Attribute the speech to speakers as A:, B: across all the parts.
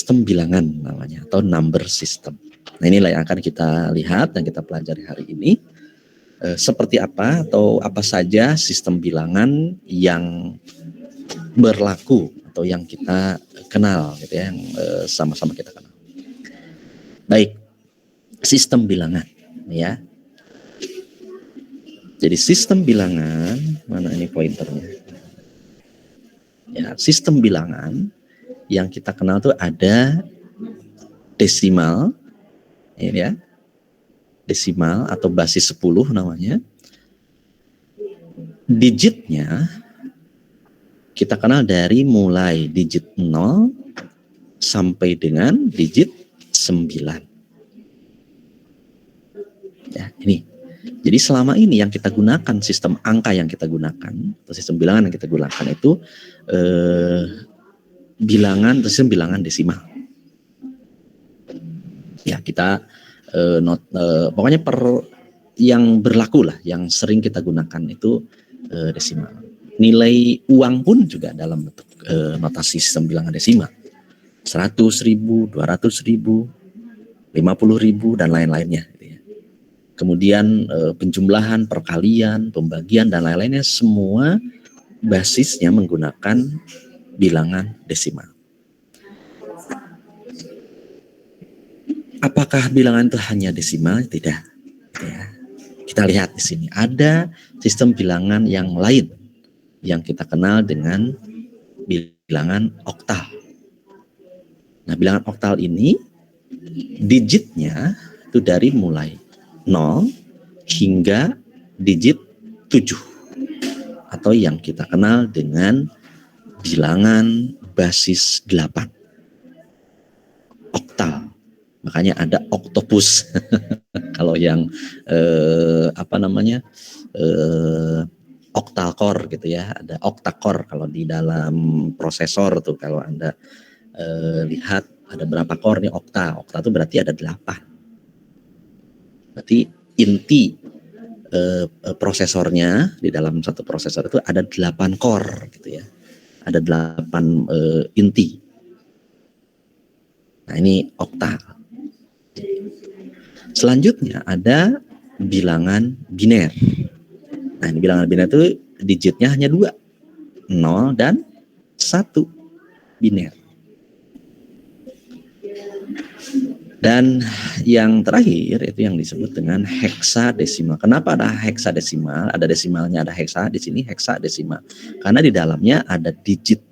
A: sistem bilangan namanya, atau number system. Nah, inilah yang akan kita lihat dan kita pelajari hari ini. Seperti apa atau apa saja sistem bilangan yang berlaku atau yang kita kenal gitu ya, yang sama-sama kita kenal. Baik, sistem bilangan ya. Jadi sistem bilangan, mana ini pointernya? Ya, sistem bilangan yang kita kenal tuh ada desimal, ya, desimal atau basis 10 namanya. Digitnya kita kenal dari mulai digit 0 sampai dengan digit 9. Ya, ini. Jadi selama ini yang kita gunakan, sistem angka yang kita gunakan, atau sistem bilangan yang kita gunakan itu bilangan, sistem bilangan desimal. Ya, kita pokoknya yang berlaku lah, yang sering kita gunakan itu desimal. Nilai uang pun juga dalam bentuk notasi sistem bilangan desimal. 100.000, 200.000, 50.000 dan lain-lainnya. Kemudian penjumlahan, perkalian, pembagian dan lain-lainnya semua basisnya menggunakan bilangan desimal. Apakah bilangan itu hanya desimal? Tidak. Ya. Kita lihat di sini ada sistem bilangan yang lain yang kita kenal dengan bilangan oktal. Nah, bilangan oktal ini digitnya itu dari mulai 0 hingga digit 7 atau yang kita kenal dengan bilangan basis 8. Oktal. Makanya ada octopus. Kalau yang octal core gitu ya, ada octa-core kalau di dalam prosesor tuh, kalau Anda lihat ada berapa core nih okta. Okta itu berarti ada 8. Berarti inti prosesornya di dalam satu prosesor itu ada 8 core gitu ya. Ada 8 inti. Nah, ini oktal. Selanjutnya ada bilangan biner. Nah, ini bilangan biner itu digitnya hanya 2. 0 dan 1 biner. Dan yang terakhir itu yang disebut dengan heksadesimal. Kenapa ada heksadesimal? Ada desimalnya, ada heksa, di sini heksadesimal. Karena di dalamnya ada digit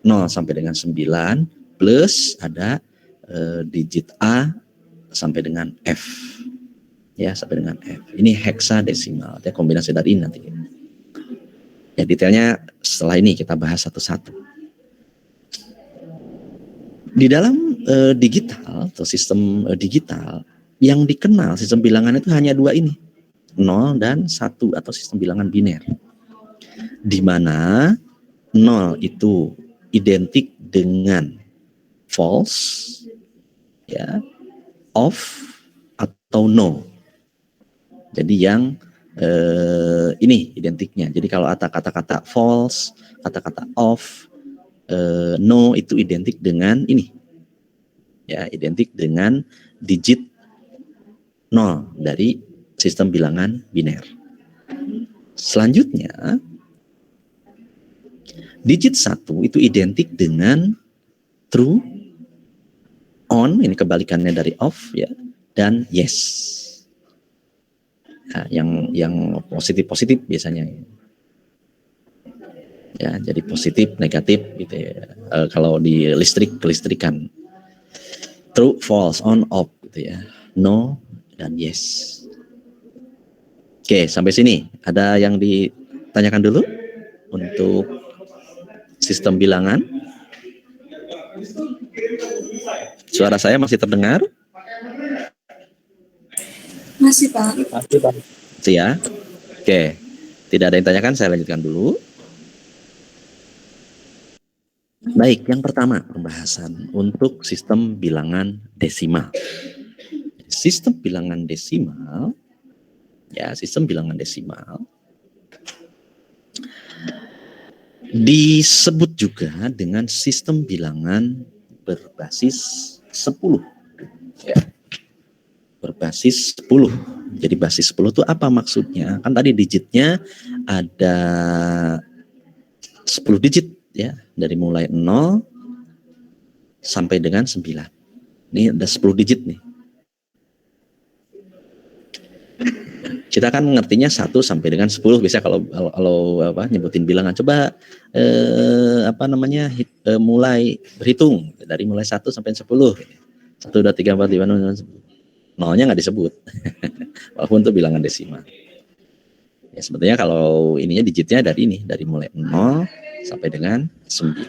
A: 0 sampai dengan 9 plus ada digit A sampai dengan F. Ya, sampai dengan F. Ini heksadesimal. Ya, kombinasi dari ini nanti. Ya, detailnya setelah ini kita bahas satu-satu. Di dalam digital atau sistem digital yang dikenal sistem bilangan itu hanya 2 ini, 0 dan 1 atau sistem bilangan biner, di mana 0 itu identik dengan false, ya, off atau no. Jadi yang ini identiknya. Jadi kalau kata-kata false, kata-kata off, no itu identik dengan ini. Ya, identik dengan digit 0 dari sistem bilangan biner. Selanjutnya, digit 1 itu identik dengan true, on, ini kebalikannya dari off ya, dan yes. Nah, yang positif biasanya. Ya, jadi positif, negatif gitu ya. Kalau di kelistrikan. True, false, on, off gitu ya. No dan yes. Oke, sampai sini ada yang ditanyakan dulu untuk sistem bilangan? Suara saya masih terdengar?
B: Masih, Pak.
A: Masih ya? Oke. Tidak ada yang tanyakan, saya lanjutkan dulu. Baik, yang pertama pembahasan untuk sistem bilangan desimal. Sistem bilangan desimal, ya, sistem bilangan desimal disebut juga dengan sistem bilangan berbasis 10. Ya. Berbasis 10. Jadi basis 10 itu apa maksudnya? Kan tadi digitnya ada 10 digit ya, dari mulai 0 sampai dengan 9. Ini ada 10 digit nih. Kita kan ngertinya 1 sampai dengan 10 bisa kalau apa nyebutin bilangan. Coba mulai berhitung dari mulai 1 sampai 10. 1 2 3 4 5 6 nolnya nggak disebut. Walaupun itu bilangan desimal. Ya sebetulnya kalau ininya digitnya dari mulai 0 sampai dengan 9.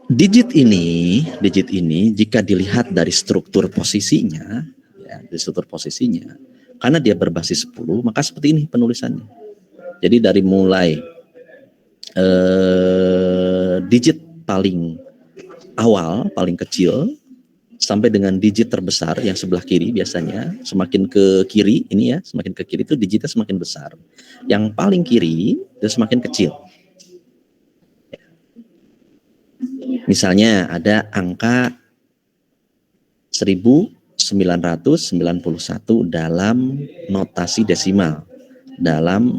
A: Digit ini jika dilihat dari struktur posisinya, ya, karena dia berbasis 10, maka seperti ini penulisannya. Jadi dari mulai digit paling awal, paling kecil, sampai dengan digit terbesar yang sebelah kiri biasanya, semakin ke kiri ini ya, semakin ke kiri itu digitnya semakin besar. Yang paling kiri itu semakin kecil. Misalnya ada angka 1991 dalam notasi desimal, dalam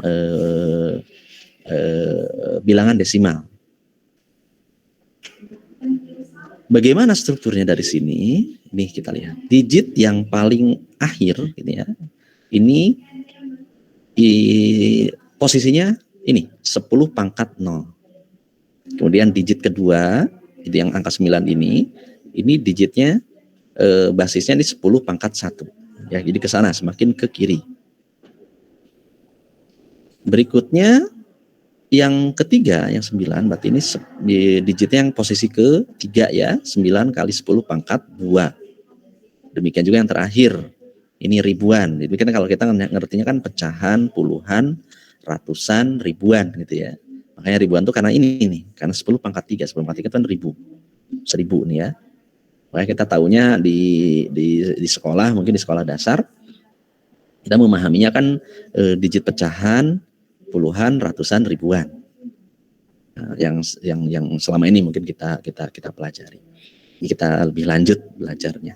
A: bilangan desimal. Bagaimana strukturnya dari sini? Ini kita lihat. Digit yang paling akhir ini ya. Ini posisinya ini 10 pangkat 0. Kemudian digit kedua itu yang angka 9 ini digitnya basisnya di 10 pangkat 1. Ya, jadi ke sana semakin ke kiri. Berikutnya yang ketiga, yang 9, berarti ini digitnya yang posisi ketiga ya, 9 kali 10 pangkat 2. Demikian juga yang terakhir, ini ribuan. Jadi kan kalau kita ngertinya kan pecahan, puluhan, ratusan, ribuan gitu ya. Makanya ribuan tuh karena ini nih, karena 10 pangkat 3, 10 pangkat 3 itu kan 1000. 1000 nih ya. Makanya kita tahunya di sekolah, mungkin di sekolah dasar, kita memahaminya kan digit pecahan, puluhan, ratusan, ribuan. Nah, yang selama ini mungkin kita pelajari. Kita lebih lanjut belajarnya.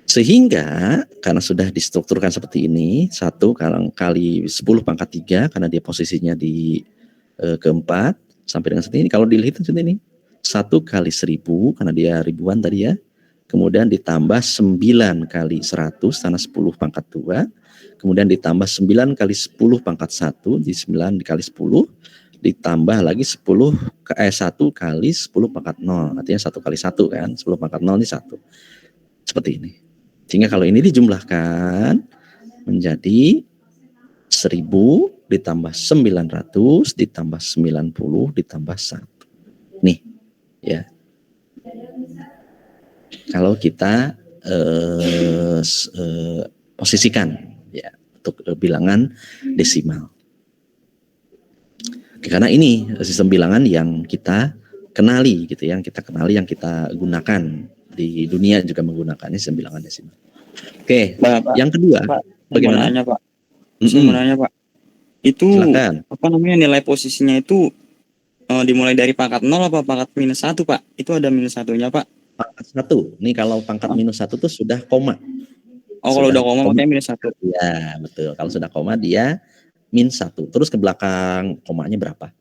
A: Sehingga karena sudah distrukturkan seperti ini, 1 kali 10 pangkat 3 karena dia posisinya di keempat sampai dengan seperti ini. Kalau dilihat seperti ini, 1 kali 1000 karena dia ribuan tadi ya. Kemudian ditambah 9 kali 100 karena 10 pangkat 2. Kemudian ditambah 9 kali 10 pangkat 1, di 9 dikali 10, ditambah lagi 1 kali 10 pangkat 0, artinya 1 kali 1 kan, 10 pangkat 0 ini 1. Seperti ini. Sehingga kalau ini dijumlahkan menjadi 1000 ditambah 900 ditambah 90 ditambah 1. Nih, ya. Kalau kita posisikan ya untuk bilangan desimal. Karena ini sistem bilangan yang kita kenali gitu, yang kita gunakan di dunia juga menggunakannya sistem bilangan desimal. Oke, Pak, yang kedua,
B: Pak,
A: bagaimana?
B: Pak? Saya mau nanya, Pak. Itu
A: silakan.
B: Apa namanya nilai posisinya itu dimulai dari pangkat 0 apa pangkat minus 1, Pak? Itu ada minus 1-nya, Pak?
A: Pangkat 1. Nih kalau pangkat minus 1 itu sudah koma.
B: Oh, kalau udah koma makanya minus 1.
A: Ya, betul. Kalau sudah koma dia min 1. Terus ke belakang komanya berapa?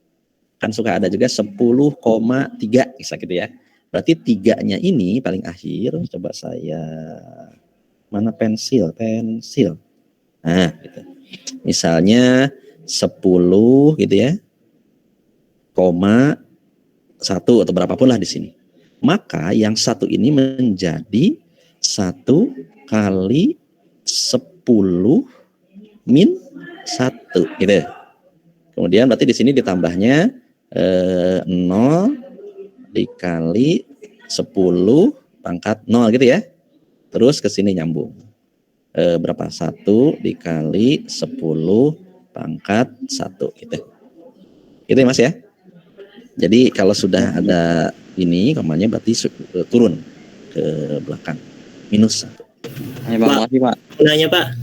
A: Kan suka ada juga 10,3 bisa gitu ya. Berarti 3-nya ini paling akhir. Coba saya mana pensil. Nah, gitu. Misalnya 10 gitu ya. Koma 1 atau berapapun lah di sini. Maka yang 1 ini menjadi 1 kali 10 min 1 gitu. Kemudian berarti di sini ditambahnya 0 dikali 10 pangkat 0 gitu ya. Terus ke sini nyambung. Berapa? 1 dikali 10 pangkat 1 gitu. Gitu ya Mas ya. Jadi kalau sudah ada ini komanya berarti turun ke belakang minus 1.
B: Pak, makasih Pak.
C: Nanya Pak.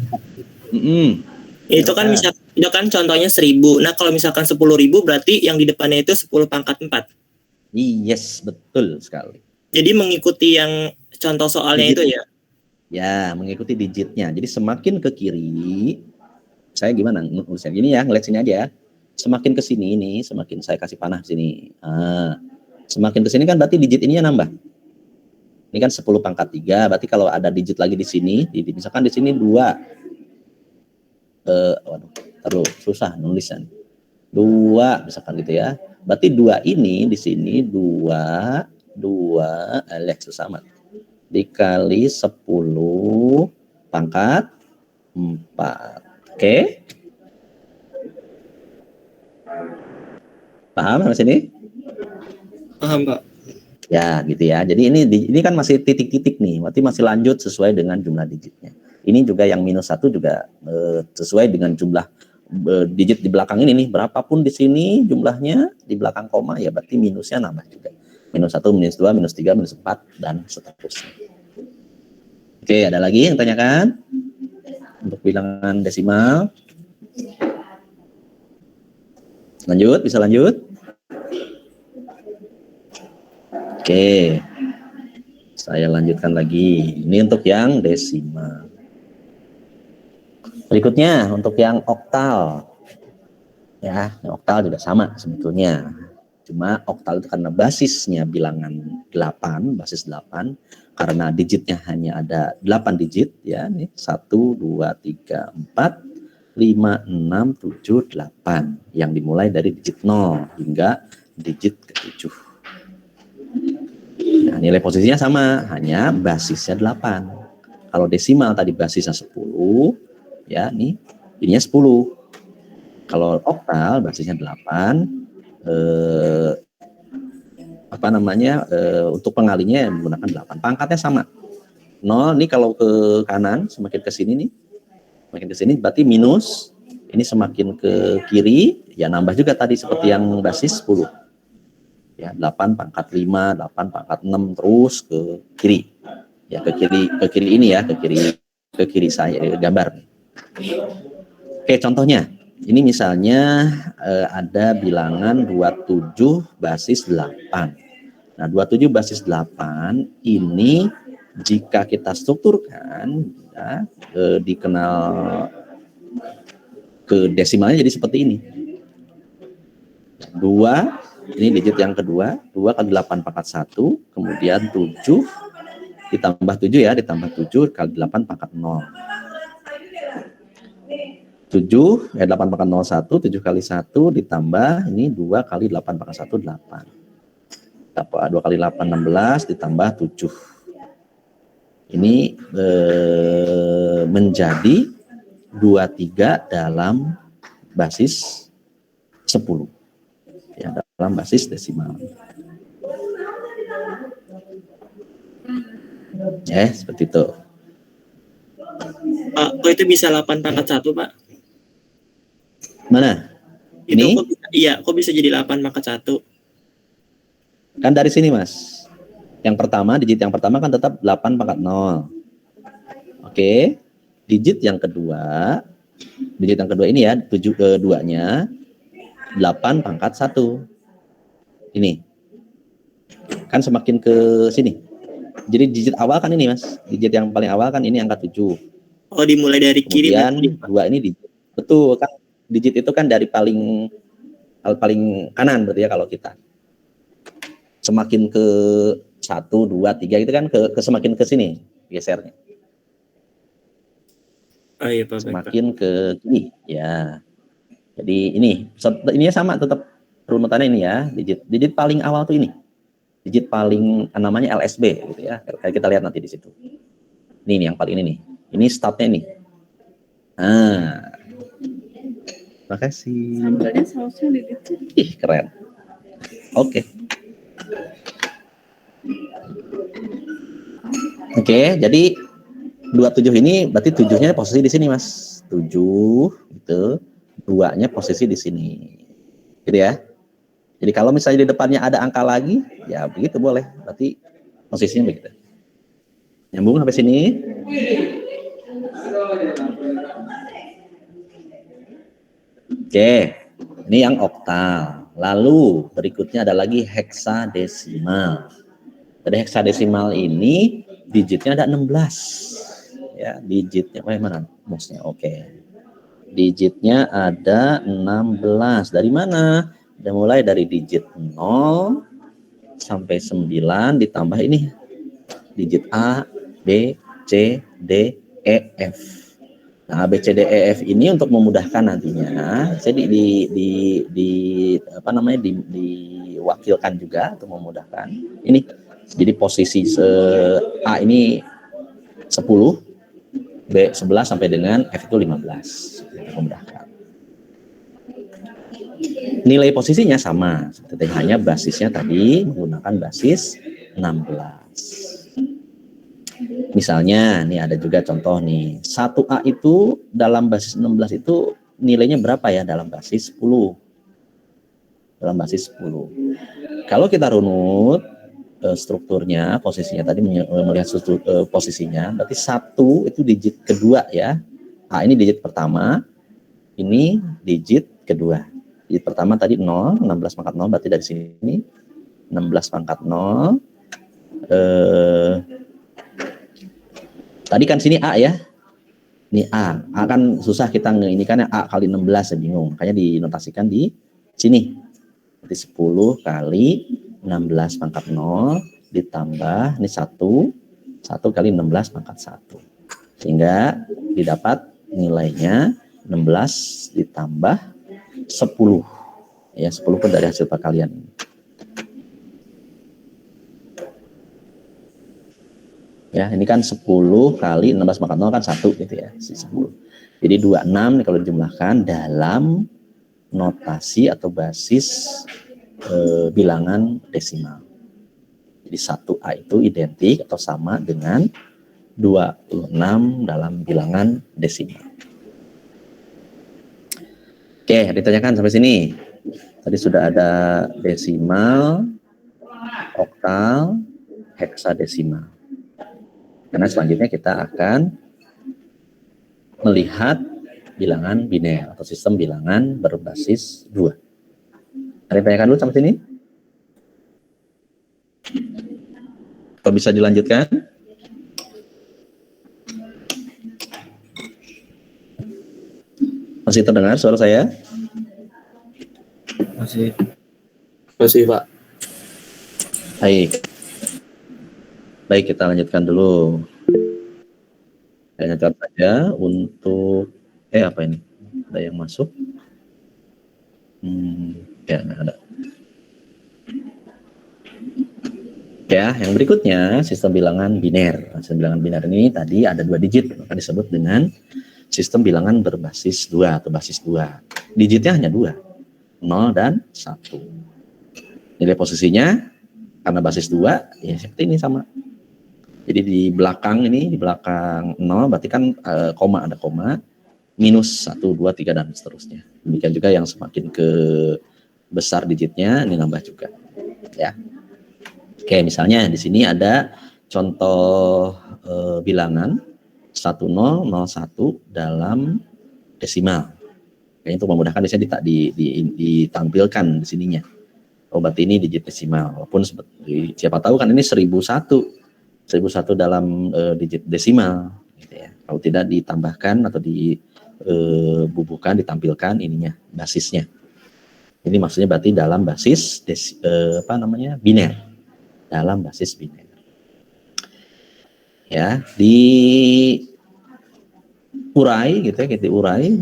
C: Itu kan itu kan contohnya 1000. Nah, kalau misalkan 10.000 berarti yang di depannya itu 10 pangkat 4.
A: Yes, betul sekali.
C: Jadi mengikuti yang contoh soalnya
A: Digit.
C: itu ya.
A: Ya, mengikuti digitnya. Jadi semakin ke kiri, saya gimana nulisnya gini ya, ngeliat sini aja. Semakin ke sini ini, semakin saya kasih panah sini. Semakin ke sini kan berarti digit ininya nambah. Ini kan 10 pangkat 3, berarti kalau ada digit lagi di sini, misalkan di sini 2. Waduh, terlalu susah nulisan. 2 misalkan gitu ya. Berarti 2 ini di sini 2 susah amat. Dikali 10 pangkat 4. Oke? Paham sampai sini?
C: Paham, Pak.
A: Ya, gitu ya. Jadi ini kan masih titik-titik nih, berarti masih lanjut sesuai dengan jumlah digitnya. Ini juga yang -1 juga sesuai dengan jumlah digit di belakang ini nih. Berapapun di sini jumlahnya di belakang koma ya berarti minusnya nambah juga. -1, -2, -3, -4 dan seterusnya. Oke, ada lagi yang tanyakan? Untuk bilangan desimal. Lanjut, bisa lanjut? Oke, saya lanjutkan lagi. Ini untuk yang desimal. Berikutnya untuk yang oktal. Ya, yang oktal juga sama sebetulnya. Cuma oktal itu karena basisnya bilangan 8, basis 8, karena digitnya hanya ada 8 digit ya, nih 1 2 3 4 5 6 7 8 yang dimulai dari digit 0 hingga digit ke-7. Nah, nilai posisinya sama, hanya basisnya 8. Kalau desimal tadi basisnya 10, ya nih, ininya 10. Kalau oktal basisnya 8, untuk pengalinya menggunakan 8. Pangkatnya sama. 0 nih kalau ke kanan, semakin ke sini nih, semakin ke sini berarti minus. Ini semakin ke kiri, ya nambah juga tadi seperti yang basis 10. Ya, 8 pangkat 5, 8 pangkat 6 terus ke kiri. Ya, ke kiri ini ya, ke kiri saya gambar. Oke, contohnya. Ini misalnya ada bilangan 27 basis 8. Nah, 27 basis 8 ini jika kita strukturkan ya, dikenal ke desimalnya jadi seperti ini. 2 ini digit yang kedua, 2 kali 8 pangkat 1, kemudian 7 ditambah 7 ya, ditambah 7 kali 8 pangkat 0. 7, 8 pangkat 0, 1, 7 kali 1 ditambah, ini 2 kali 8 pangkat 1, 8. 2 kali 8, 16, ditambah 7. Ini menjadi 23 dalam basis 10. Ya, dalam basis desimal. Seperti itu.
C: Pak, kok itu bisa 8 pangkat 1, Pak?
A: Mana?
C: Itu
A: Ini?
C: kok bisa jadi 8 pangkat 1?
A: Kan dari sini, Mas. Yang pertama, digit yang pertama kan tetap 8 pangkat 0. Oke. Digit yang kedua ini ya, 7 2-nya 8 pangkat 1. Ini. Kan semakin ke sini. Jadi digit awal kan ini, Mas. Digit yang paling awal kan ini angka 7.
C: Oh, dimulai dari kiri.
A: Kemudian 2 ini digit. Betul kan. Digit itu kan dari paling kanan berarti ya kalau kita. Semakin ke 1, 2, 3 itu kan ke semakin ke sini gesernya.
C: Oh iya, Pak.
A: Semakin ke kiri ya. Jadi ini sama tetap runutannya ini ya. Digit paling awal tuh ini. Digit paling namanya LSB gitu ya. Kayak kita lihat nanti di situ. Ini yang paling ini nih. Ini startnya nih. Makasih.
D: Sambalnya sausnya di situ.
A: Ih, keren. Oke. Oke, jadi 27 ini berarti 7-nya posisi di sini, Mas. 7 gitu. 2-nya posisi di sini. Gitu ya. Jadi kalau misalnya di depannya ada angka lagi, ya begitu boleh. Berarti posisinya begitu. Nyambung sampai sini? Oke, ini yang oktal. Lalu berikutnya ada lagi heksadesimal. Dari heksadesimal ini digitnya ada 16. Ya, digitnya mana? Mouse-nya. Oke. Digitnya ada 16. Dari mana? Udah mulai dari digit 0 sampai 9 ditambah ini digit A, B, C, D, E, F. Nah, A, B, C, D, E, F ini untuk memudahkan nantinya, saya diwakilkan juga untuk memudahkan. Ini, jadi posisi A ini 10, B 11 sampai dengan F itu 15. Untuk memudahkan. Nilai posisinya sama, seperti hanya basisnya tadi menggunakan basis 16. Misalnya, nih ada juga contoh nih, 1A itu dalam basis 16 itu nilainya berapa ya dalam basis 10? Dalam basis 10. Kalau kita runut strukturnya, posisinya tadi melihat posisinya, berarti 1 itu digit kedua ya. A ini digit pertama, ini digit kedua. Digit pertama tadi 0, 16 pangkat 0, berarti dari sini 16 pangkat 0. Tadi kan sini A ya. Ini A. A kan susah kita ini kan A kali 16 saya bingung. Makanya dinotasikan di sini. Berarti 10 kali 16 pangkat 0 ditambah ini 1 kali 16 pangkat 1. Sehingga didapat nilainya 16 ditambah 10. Ya, 10 pun dari hasil perkalian ini. Ya, ini kan 10 kali 16 pangkat 0 kan 1 gitu ya, 10. Jadi 26 kalau dijumlahkan dalam notasi atau basis bilangan desimal. Jadi 1A itu identik atau sama dengan 26 dalam bilangan desimal. Oke, ditanyakan sampai sini. Tadi sudah ada desimal, oktal, heksadesimal. Karena selanjutnya kita akan melihat bilangan biner atau sistem bilangan berbasis 2. Ada yang tanyakan dulu sampai sini? Atau bisa dilanjutkan? Masih terdengar suara saya?
C: Masih Pak.
A: Baik, kita lanjutkan dulu. Saya catat saja untuk apa ini? Ada yang masuk? Ya, nggak ada. Ya, yang berikutnya sistem bilangan biner. Sistem bilangan biner ini tadi ada 2 digit, maka disebut dengan sistem bilangan berbasis 2 atau basis 2. Digitnya hanya 2, 0 dan 1. Nilai posisinya karena basis 2 ya seperti ini sama. Jadi di belakang 0 berarti kan koma, ada koma, minus 1, 2, 3 dan seterusnya. Demikian juga yang semakin ke besar digitnya ini nambah juga. Ya. Oke, misalnya di sini ada contoh bilangan 1001 dalam desimal. Kayaknya untuk memudahkan di sini ditampilkan di sininya. Oh, berarti ini digit desimal. Walaupun siapa tahu kan ini 1001 dalam digit desimal gitu ya. Kalau tidak ditambahkan atau dibubuhkan, ditampilkan ininya basisnya. Ini maksudnya berarti dalam basis biner. Dalam basis biner. Ya, diurai gitu ya, kita urai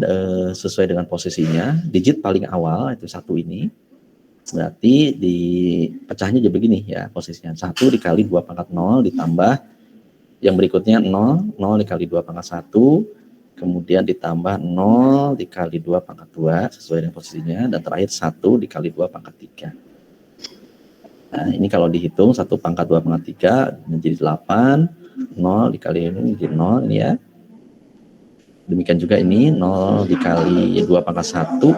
A: sesuai dengan posisinya. Digit paling awal itu 1 ini. Berarti dipecahnya jadi begini ya posisinya. 1 dikali 2 pangkat 0 ditambah yang berikutnya 0 dikali 2 pangkat 1, kemudian ditambah 0 dikali 2 pangkat 2 sesuai dengan posisinya, dan terakhir 1 dikali 2 pangkat 3. Nah, ini kalau dihitung 1 pangkat 2 pangkat 3 menjadi 8, 0 dikali ini menjadi 0 ini ya. Demikian juga ini 0 dikali 2 pangkat 1,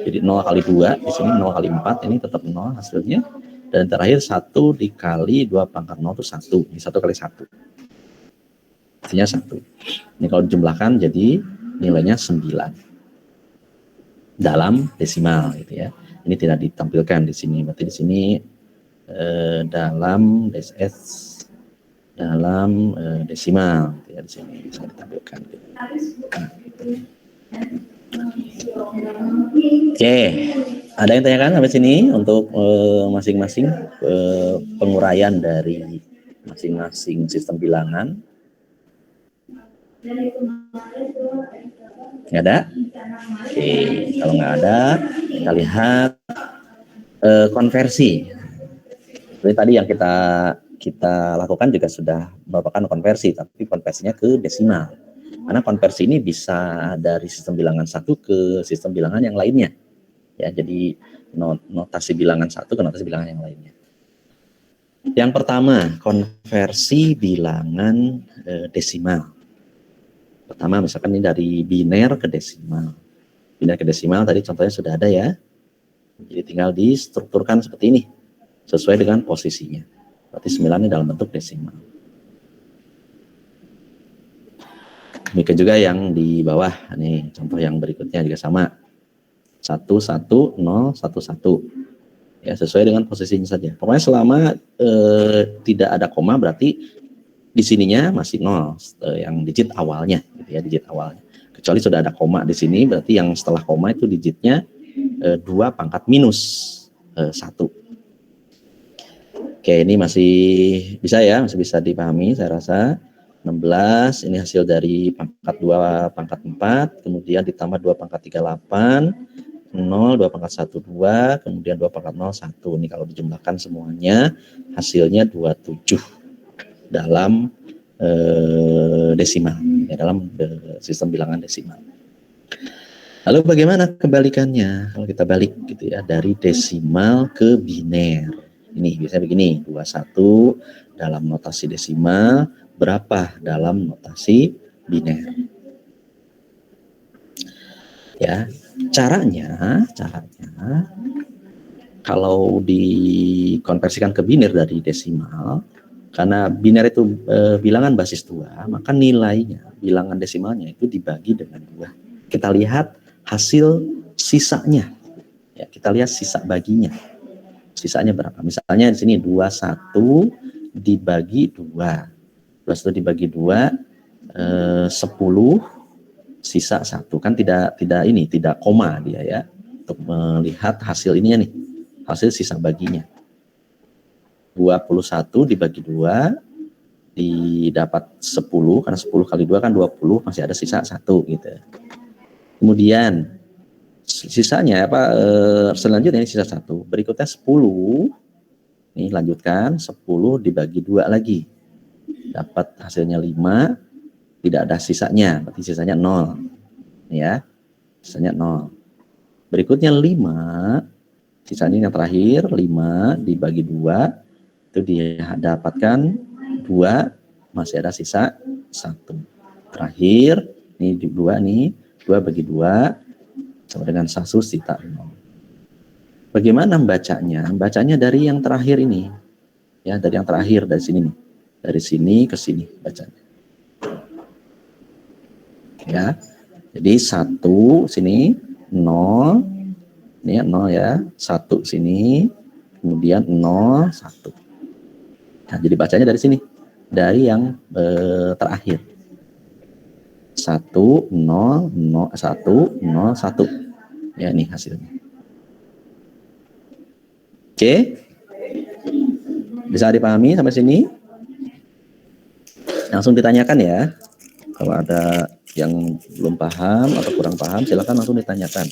A: jadi 0 kali 2, di sini 0 kali 4, ini tetap 0 hasilnya. Dan terakhir 1 dikali 2 pangkat 0 itu 1, ini 1 kali 1. Hasilnya 1. Ini kalau dijumlahkan jadi nilainya 9. dalam desimal gitu ya. Ini tidak ditampilkan di sini. Berarti di sini dalam desimal gitu ya, di sini bisa ditampilkan. Oke, ada yang tanyakan sampai sini untuk masing-masing penguraian dari masing-masing sistem bilangan? Nggak ada? Oke, kalau nggak ada, kita lihat konversi. Jadi tadi yang kita lakukan juga sudah merupakan konversi, tapi konversinya ke desimal. Karena konversi ini bisa dari sistem bilangan satu ke sistem bilangan yang lainnya. Ya, jadi notasi bilangan satu ke notasi bilangan yang lainnya. Yang pertama, konversi bilangan desimal. Pertama, misalkan ini dari biner ke desimal. Biner ke desimal tadi contohnya sudah ada ya. Jadi tinggal distrukturkan seperti ini, sesuai dengan posisinya. Berarti 9 ini dalam bentuk desimal. Demikian juga yang di bawah, nih contoh yang berikutnya juga sama. 1, 1, 0, 1, 1. Ya, sesuai dengan posisinya saja. Pokoknya selama tidak ada koma berarti di sininya masih 0, yang digit awalnya gitu ya, digit awalnya. Kecuali sudah ada koma di sini, berarti yang setelah koma itu digitnya 2 pangkat minus 1. Oke, ini masih bisa ya, masih bisa dipahami saya rasa. 16, ini hasil dari pangkat 2 pangkat 4, kemudian ditambah 2 pangkat 38, 0, 2 pangkat 1, 2, kemudian 2 pangkat 0, 1. Ini kalau dijumlahkan semuanya, hasilnya 27 dalam desimal, ya, dalam sistem bilangan desimal. Lalu bagaimana kebalikannya? Kalau kita balik gitu ya, dari desimal ke biner. Ini biasanya begini, 21 dalam notasi desimal, berapa dalam notasi biner. Ya, caranya kalau dikonversikan ke biner dari desimal, karena biner itu bilangan basis 2, maka nilainya, bilangan desimalnya itu dibagi dengan 2. Kita lihat hasil sisanya. Ya, kita lihat sisa baginya. Sisanya berapa? Misalnya di sini 21 dibagi 2. 21 dibagi 2, 10, sisa 1. Kan tidak koma dia ya. Untuk melihat hasil ininya nih, hasil sisa baginya. 21 dibagi 2, didapat 10, karena 10 kali 2 kan 20, masih ada sisa 1 gitu. Kemudian sisanya selanjutnya ini sisa 1. Berikutnya 10, nih lanjutkan, 10 dibagi 2 lagi. Dapat hasilnya 5, tidak ada sisanya, berarti sisanya 0. Ya, sisanya 0. Berikutnya 5, sisanya yang terakhir, 5 dibagi 2, itu didapatkan 2, masih ada sisa 1. Terakhir, ini 2 nih, 2 bagi 2, sama dengan 1 sisa 0. Bagaimana membacanya? Bacanya dari yang terakhir ini. Ya, dari yang terakhir, dari sini nih. Dari sini ke sini bacanya. Ya. Jadi 1 sini, 0. Ini 0 ya. 1 sini, kemudian 0, 1. Nah, jadi bacanya dari sini. Dari yang terakhir. 1, 0, 0, 1, 0, 1. Ya, ini hasilnya. Oke. Bisa dipahami sampai sini? Langsung ditanyakan ya. Kalau ada yang belum paham atau kurang paham, silakan langsung ditanyakan.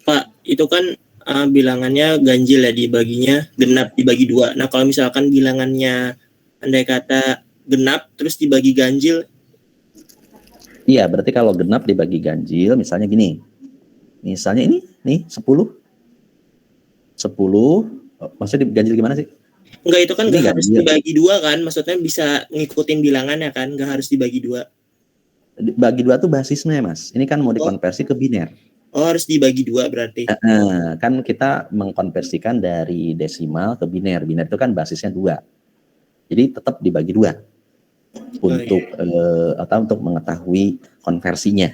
C: Pak, itu kan bilangannya ganjil ya, dibaginya genap dibagi 2. Nah, kalau misalkan bilangannya andai kata genap terus dibagi ganjil.
A: Iya, berarti kalau genap dibagi ganjil, misalnya gini. Misalnya ini, nih 10. 10, maksudnya diganjil gimana sih?
C: Enggak, itu kan
A: Ini
C: nggak harus
A: ganjil.
C: dibagi 2 kan, maksudnya bisa ngikutin bilangannya kan, nggak harus dibagi 2.
A: Bagi 2 tuh basisnya Mas. Ini kan mau dikonversi ke biner.
C: Oh, harus dibagi 2 berarti.
A: Kan kita mengkonversikan dari desimal ke biner. Biner itu kan basisnya 2. Jadi tetap dibagi 2 untuk atau untuk mengetahui konversinya.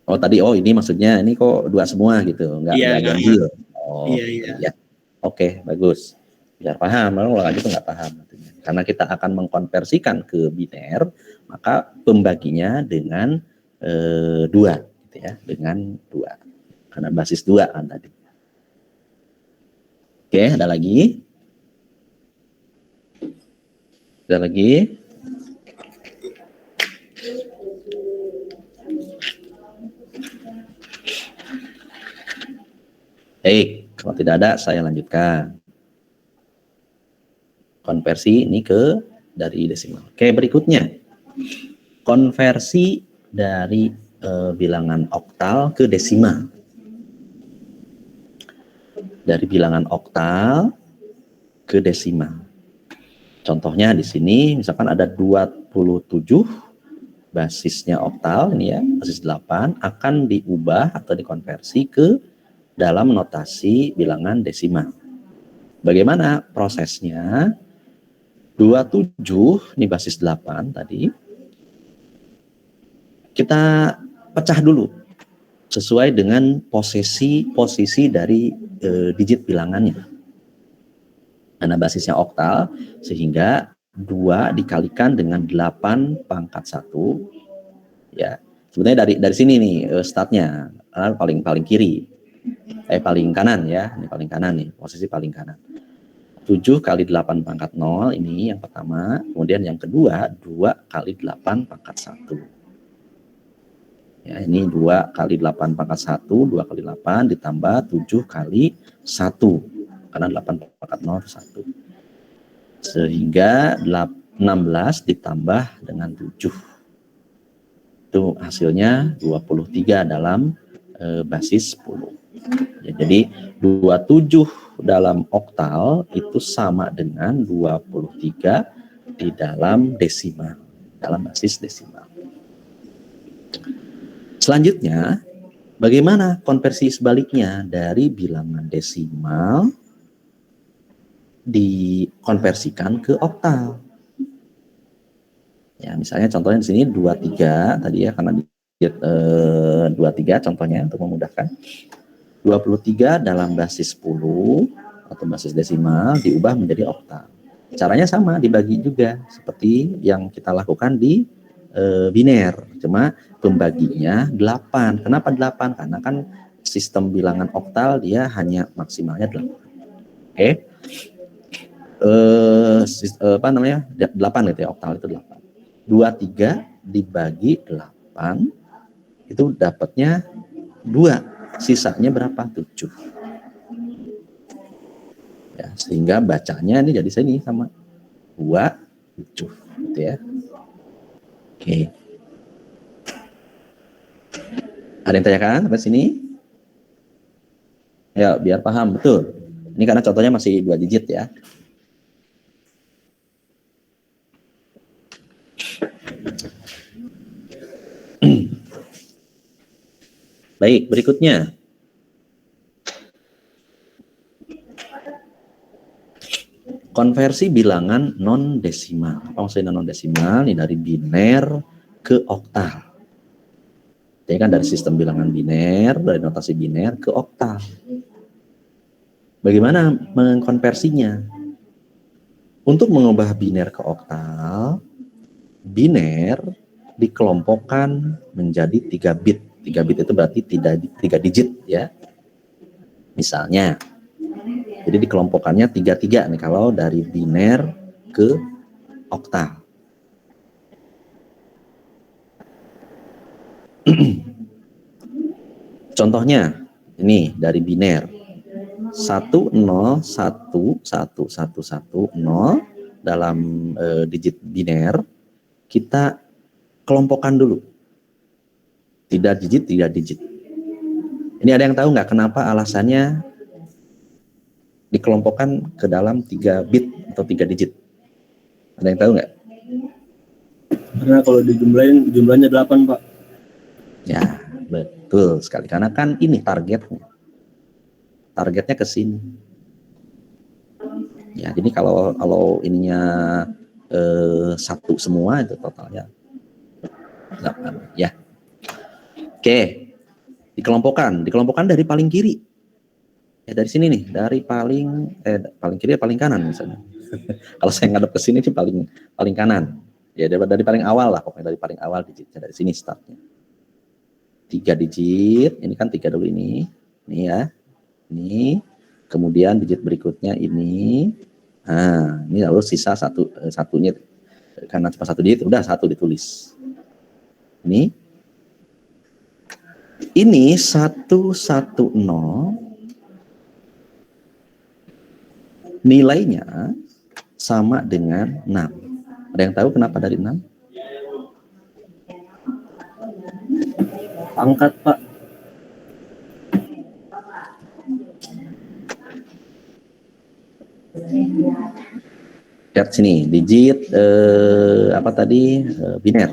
A: Oh tadi, oh ini maksudnya ini kok 2 semua gitu,
C: Iya,
A: nggak ganjil. Oh
C: iya, iya.
A: ya, oke bagus. Biar paham, kalau nggak gitu nggak paham. Artinya. Karena kita akan mengkonversikan ke biner, maka pembaginya dengan 2, gitu ya, dengan 2. Karena basis 2 kan tadi. Oke, ada lagi? Ada lagi? Baik, kalau tidak ada saya lanjutkan. Konversi ini ke dari desimal. Oke, berikutnya. Konversi dari bilangan oktal ke desimal. Dari bilangan oktal ke desimal. Contohnya di sini misalkan ada 27 basisnya oktal ini ya, basis 8 akan diubah atau dikonversi ke dalam notasi bilangan desimal. Bagaimana prosesnya? 27 ini basis 8 tadi kita pecah dulu sesuai dengan posisi dari digit bilangannya. Karena basisnya oktal sehingga 2 dikalikan dengan 8 pangkat 1 ya. Sebenarnya dari sini nih startnya paling kiri. Paling kanan ya, ini paling kanan nih, posisi paling kanan. 7 kali 8 pangkat 0 ini yang pertama, kemudian yang kedua 2 kali 8 pangkat 1. Ya, ini 2 kali 8 pangkat 1, 2 kali 8 ditambah 7 kali 1. Karena 8 pangkat 0 1. Sehingga 16 ditambah dengan 7. Itu hasilnya 23 dalam basis 10. Ya, jadi 27 dalam oktal itu sama dengan 23 di dalam desimal, dalam basis desimal. Selanjutnya, bagaimana konversi sebaliknya dari bilangan desimal dikonversikan ke oktal? Ya, misalnya contohnya di sini 23 tadi ya, karena 23 contohnya untuk memudahkan. 23 dalam basis 10 atau basis desimal diubah menjadi oktal. Caranya sama, dibagi juga seperti yang kita lakukan di biner. Cuma pembaginya 8. Kenapa 8? Karena kan sistem bilangan oktal dia hanya maksimalnya 8. Oke. Apa namanya? 8 gitu ya, oktal itu 8. 23 dibagi 8 itu dapatnya 2. Sisanya berapa? 7. Ya, sehingga bacanya ini jadi sini sama 2, 7 gitu ya. Oke. Ada yang tanyakan sampai sini? Ya, biar paham betul. Ini karena contohnya masih 2 digit ya. Baik, berikutnya. Konversi bilangan non-desimal. Apa maksudnya non-desimal? Ini dari biner ke oktal. Jadi kan dari sistem bilangan biner, dari notasi biner ke oktal. Bagaimana mengkonversinya? Untuk mengubah biner ke oktal, biner dikelompokkan menjadi 3 bit. 3 bit itu berarti 3 digit ya. Misalnya, jadi dikelompokkannya 3 nih kalau dari biner ke oktal. Contohnya, ini dari biner. 1011110 dalam digit biner, kita kelompokkan dulu. 3 digit. Ini ada yang tahu nggak kenapa alasannya dikelompokkan ke dalam 3 bit atau 3 digit? Ada yang tahu nggak?
C: Karena kalau dijumlahin jumlahnya 8, Pak.
A: Ya, betul sekali. Karena kan ini targetnya. Targetnya ke sini. Ya, jadi kalau ininya 1 semua itu totalnya 8 ya. Oke, Dikelompokkan dari paling kiri. Ya dari sini nih, dari paling kiri paling kanan misalnya. Kalau saya ngadep ke sini sih paling kanan. Ya dari paling awal lah, pokoknya dari paling awal digitnya, dari sini startnya. 3 digit, ini kan 3 dulu ini ya, ini, kemudian digit berikutnya ini, nah ini lalu sisa satunya, karena cuma 1 digit, udah 1 ditulis. Ini 110 nilainya sama dengan 6. Ada yang tahu kenapa dari 6?
C: Pangkat, Pak.
A: Lihat sini, digit apa tadi? Biner.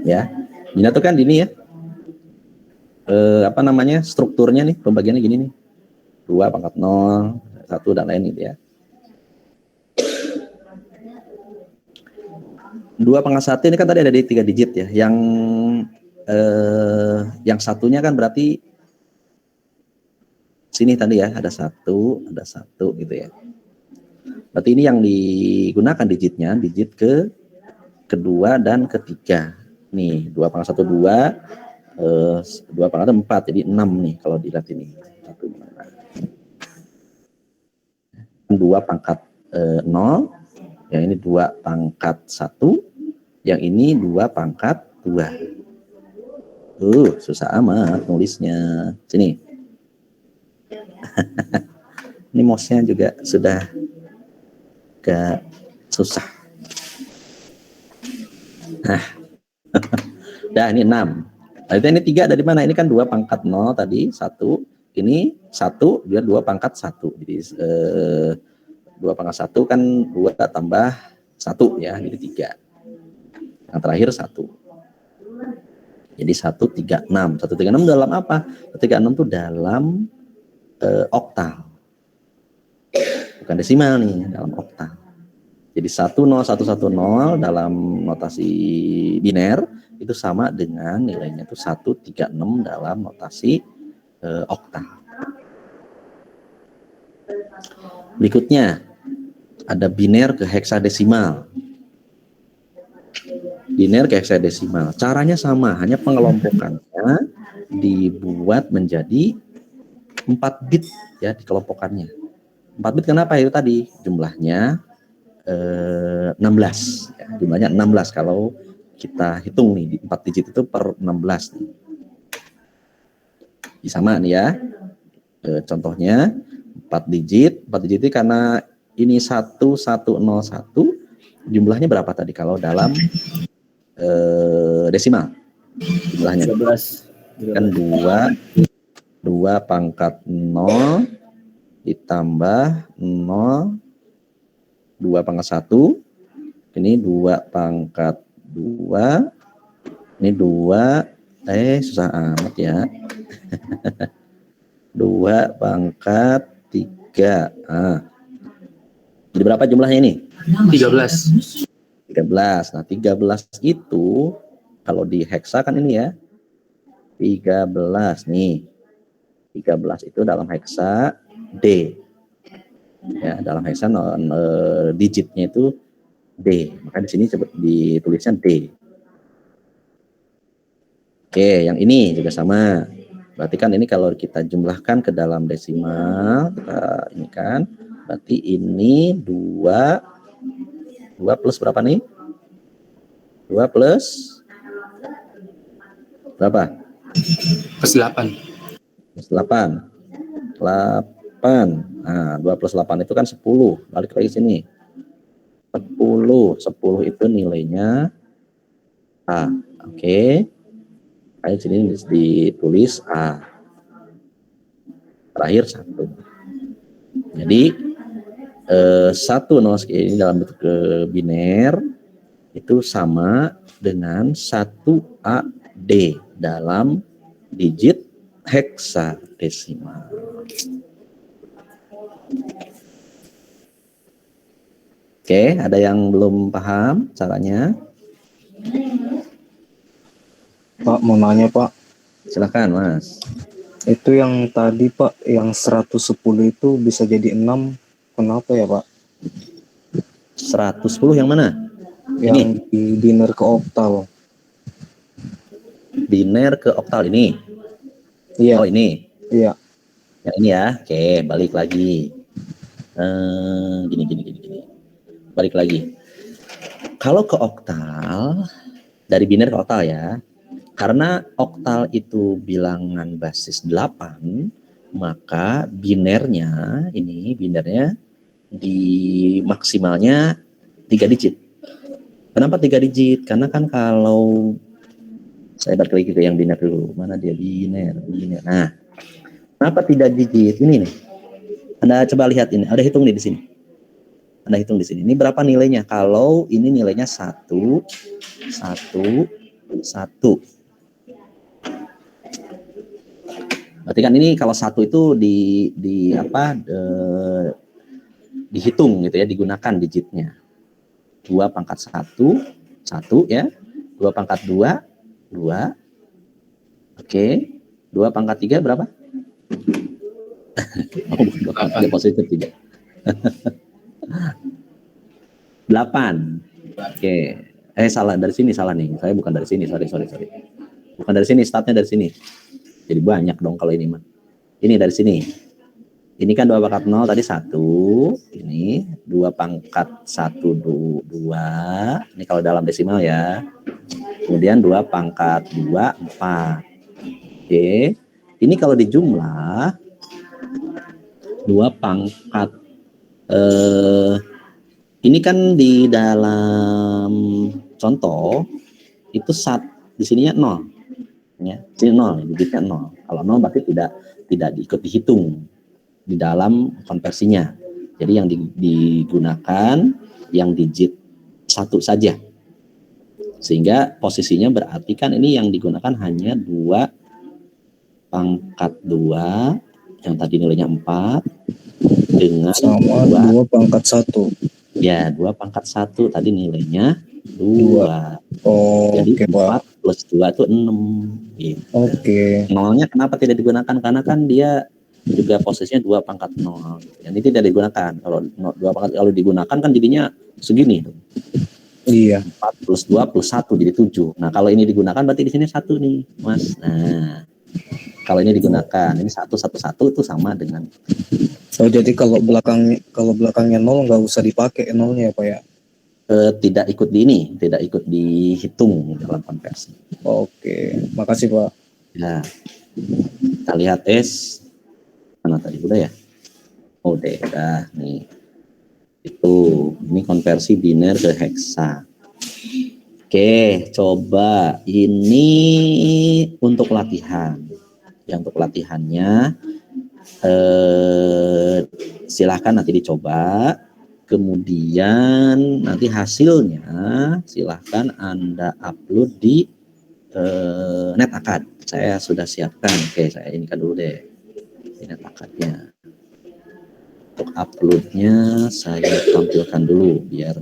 A: Ya. Biner itu kan ini ya. Apa namanya? Strukturnya nih, pembagiannya gini nih. 2 pangkat 0, 1 dan lain gitu ya. 2 pangkat 1 ini kan tadi ada di 3 digit ya. Yang satunya kan berarti sini tadi ya, ada 1 gitu ya. Berarti ini yang digunakan digitnya, digit kedua dan ketiga. Nih, 2 pangkat 1 2, 2 pangkat 4, jadi 6 nih kalau dilihat ini. 2 pangkat 0, yang ini 2 pangkat 1, yang ini 2 pangkat 2. Susah amat nulisnya. Sini. Ini mouse-nya juga sudah agak susah. Nah, ini 6. Berarti ini 3 dari mana? Ini kan 2 pangkat 0 tadi, 1. Ini 1, dia 2 pangkat 1. Jadi 2 pangkat 1 kan 2 tambah 1 ya, jadi 3. Yang terakhir 1. Jadi 136. 136 dalam apa? 136 itu dalam oktal. Bukan desimal nih, dalam oktal. Jadi 10110 dalam notasi biner itu sama dengan nilainya itu 136 dalam notasi oktal. Berikutnya ada biner ke heksadesimal. Biner ke heksadesimal. Caranya sama, hanya pengelompokannya dibuat menjadi 4 bit ya, dikelompokannya. 4 bit kenapa? Itu tadi jumlahnya 16 ya, jumlahnya 16 kalau kita hitung nih, 4 digit itu per 16 nih. Sama nih ya, contohnya 4 digit ini karena ini 1101, jumlahnya berapa tadi kalau dalam desimal? Jumlahnya
C: 12.
A: kan 2 pangkat 0 ditambah 0, 2 pangkat 1, ini 2 pangkat 2, ini 2, susah amat ya. 2 pangkat 3. Jadi berapa jumlahnya ini?
C: 13.
A: 13. Nah, 13 itu kalau di heksa kan ini ya. 13 nih. 13 itu dalam heksa D. Ya, dalam heksa digitnya itu D. Maka di sini ditulisnya D. Oke, yang ini juga sama. Berarti kan ini kalau kita jumlahkan ke dalam desimal, ini kan, berarti ini 2 plus berapa nih? 2 plus berapa?
C: Plus 8.
A: Plus 8. 8. Nah, 2 plus 8 itu kan 10. Balik lagi sini. 10 itu nilainya A. Oke. Kayak sini ditulis A. Terakhir 1. Jadi 1 ini dalam bentuk biner itu sama dengan 1AD dalam digit heksadesimal. Oke, ada yang belum paham caranya?
D: Pak, mau nanya Pak,
A: Silakan Mas.
D: itu yang tadi Pak, yang 110 itu bisa jadi 6, kenapa ya Pak?
A: 110 yang mana?
D: Yang di biner ke oktal.
A: Biner ke oktal ini.
D: Iya,
A: Oh ini.
D: iya.
A: Yang ini ya. Oke, balik lagi. Gini. Balik lagi. Kalau ke oktal, dari biner ke oktal ya. Karena oktal itu bilangan basis 8, maka binernya di maksimalnya 3 digit. Kenapa 3 digit? Karena kan kalau saya balik lagi ke yang biner dulu. Mana dia biner. Nah, kenapa 3 digit? Ini nih. Anda coba lihat ini. Ada hitung nih di sini. Anda hitung di sini. Ini berapa nilainya? Kalau ini nilainya 1, 1, 1. Berarti kan ini kalau 1 itu dihitung gitu ya, digunakan digitnya. 2 pangkat 1, 1 ya. 2 pangkat 2, 2. Oke. 2 pangkat 3 berapa? Oh, bukan 2 pangkat 3, positif 3. 8. Oke. Salah, dari sini salah nih. Saya bukan dari sini, sorry. Bukan dari sini, startnya dari sini. Jadi banyak dong kalau ini mah. Ini dari sini. Ini kan 2 pangkat 0 tadi 1. Ini 2 pangkat 1, 2. Ini kalau dalam desimal ya. Kemudian 2 pangkat 2, 4. Oke. Ini kalau dijumlah 2 pangkat ini kan di dalam contoh itu di sininya 0 ya. Sini 0, digitnya 0. Kalau 0 berarti tidak diikut dihitung di dalam konversinya. Jadi yang digunakan yang digit 1 saja. Sehingga posisinya berarti kan ini yang digunakan hanya 2 pangkat 2 yang tadi nilainya 4 dengan
D: Sama 2 pangkat 1.
A: Ya, 2 pangkat 1 tadi nilainya 2.
D: Oh,
A: Jadi
D: oke,
A: 4
D: Pak.
A: plus 2 itu 6. Gitu.
D: Oke.
A: Nolnya kenapa tidak digunakan? Karena kan dia juga posisinya 2 pangkat 0. Yang ini tidak digunakan. Kalau 2 pangkat kalau digunakan kan jadinya segini.
D: Iya.
A: 4 plus 2 plus 1 jadi 7. Nah, kalau ini digunakan berarti di sini 1 nih, Mas. Nah, kalau ini digunakan, ini 1 1 1 itu sama dengan
D: jadi kalau belakangnya 0 nggak usah dipakai 0-nya ya Pak ya?
A: tidak ikut dihitung dalam konversi.
D: Oke, makasih Pak.
A: Ya, kita lihat tes mana tadi udah ya? Oh, udah nih. Ini konversi biner ke heksa. Oke, coba ini untuk latihan. Ya, untuk latihannya silahkan nanti dicoba. Kemudian nanti hasilnya silahkan Anda upload di NetAcad. Saya sudah siapkan. Oke, saya ini kan dulu deh di NetAcad-nya. Untuk uploadnya saya tampilkan dulu biar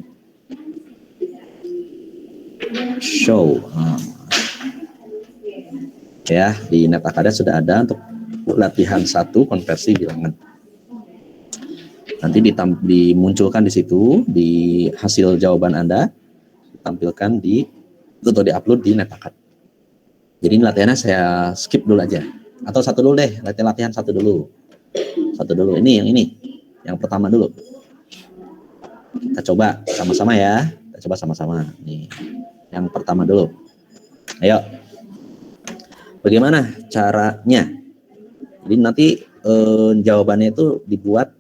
A: show. Ya, di NetAcad sudah ada untuk latihan 1 konversi bilangan. Nanti dimunculkan di situ di hasil jawaban Anda, ditampilkan atau diupload di NetAcad. Jadi ini latihannya saya skip dulu aja, atau satu dulu deh, latihan satu dulu. Ini yang ini, yang pertama dulu. Kita coba sama-sama ya. Kita coba sama-sama. Nih, yang pertama dulu. Ayo. Bagaimana caranya? Jadi nanti jawabannya itu dibuat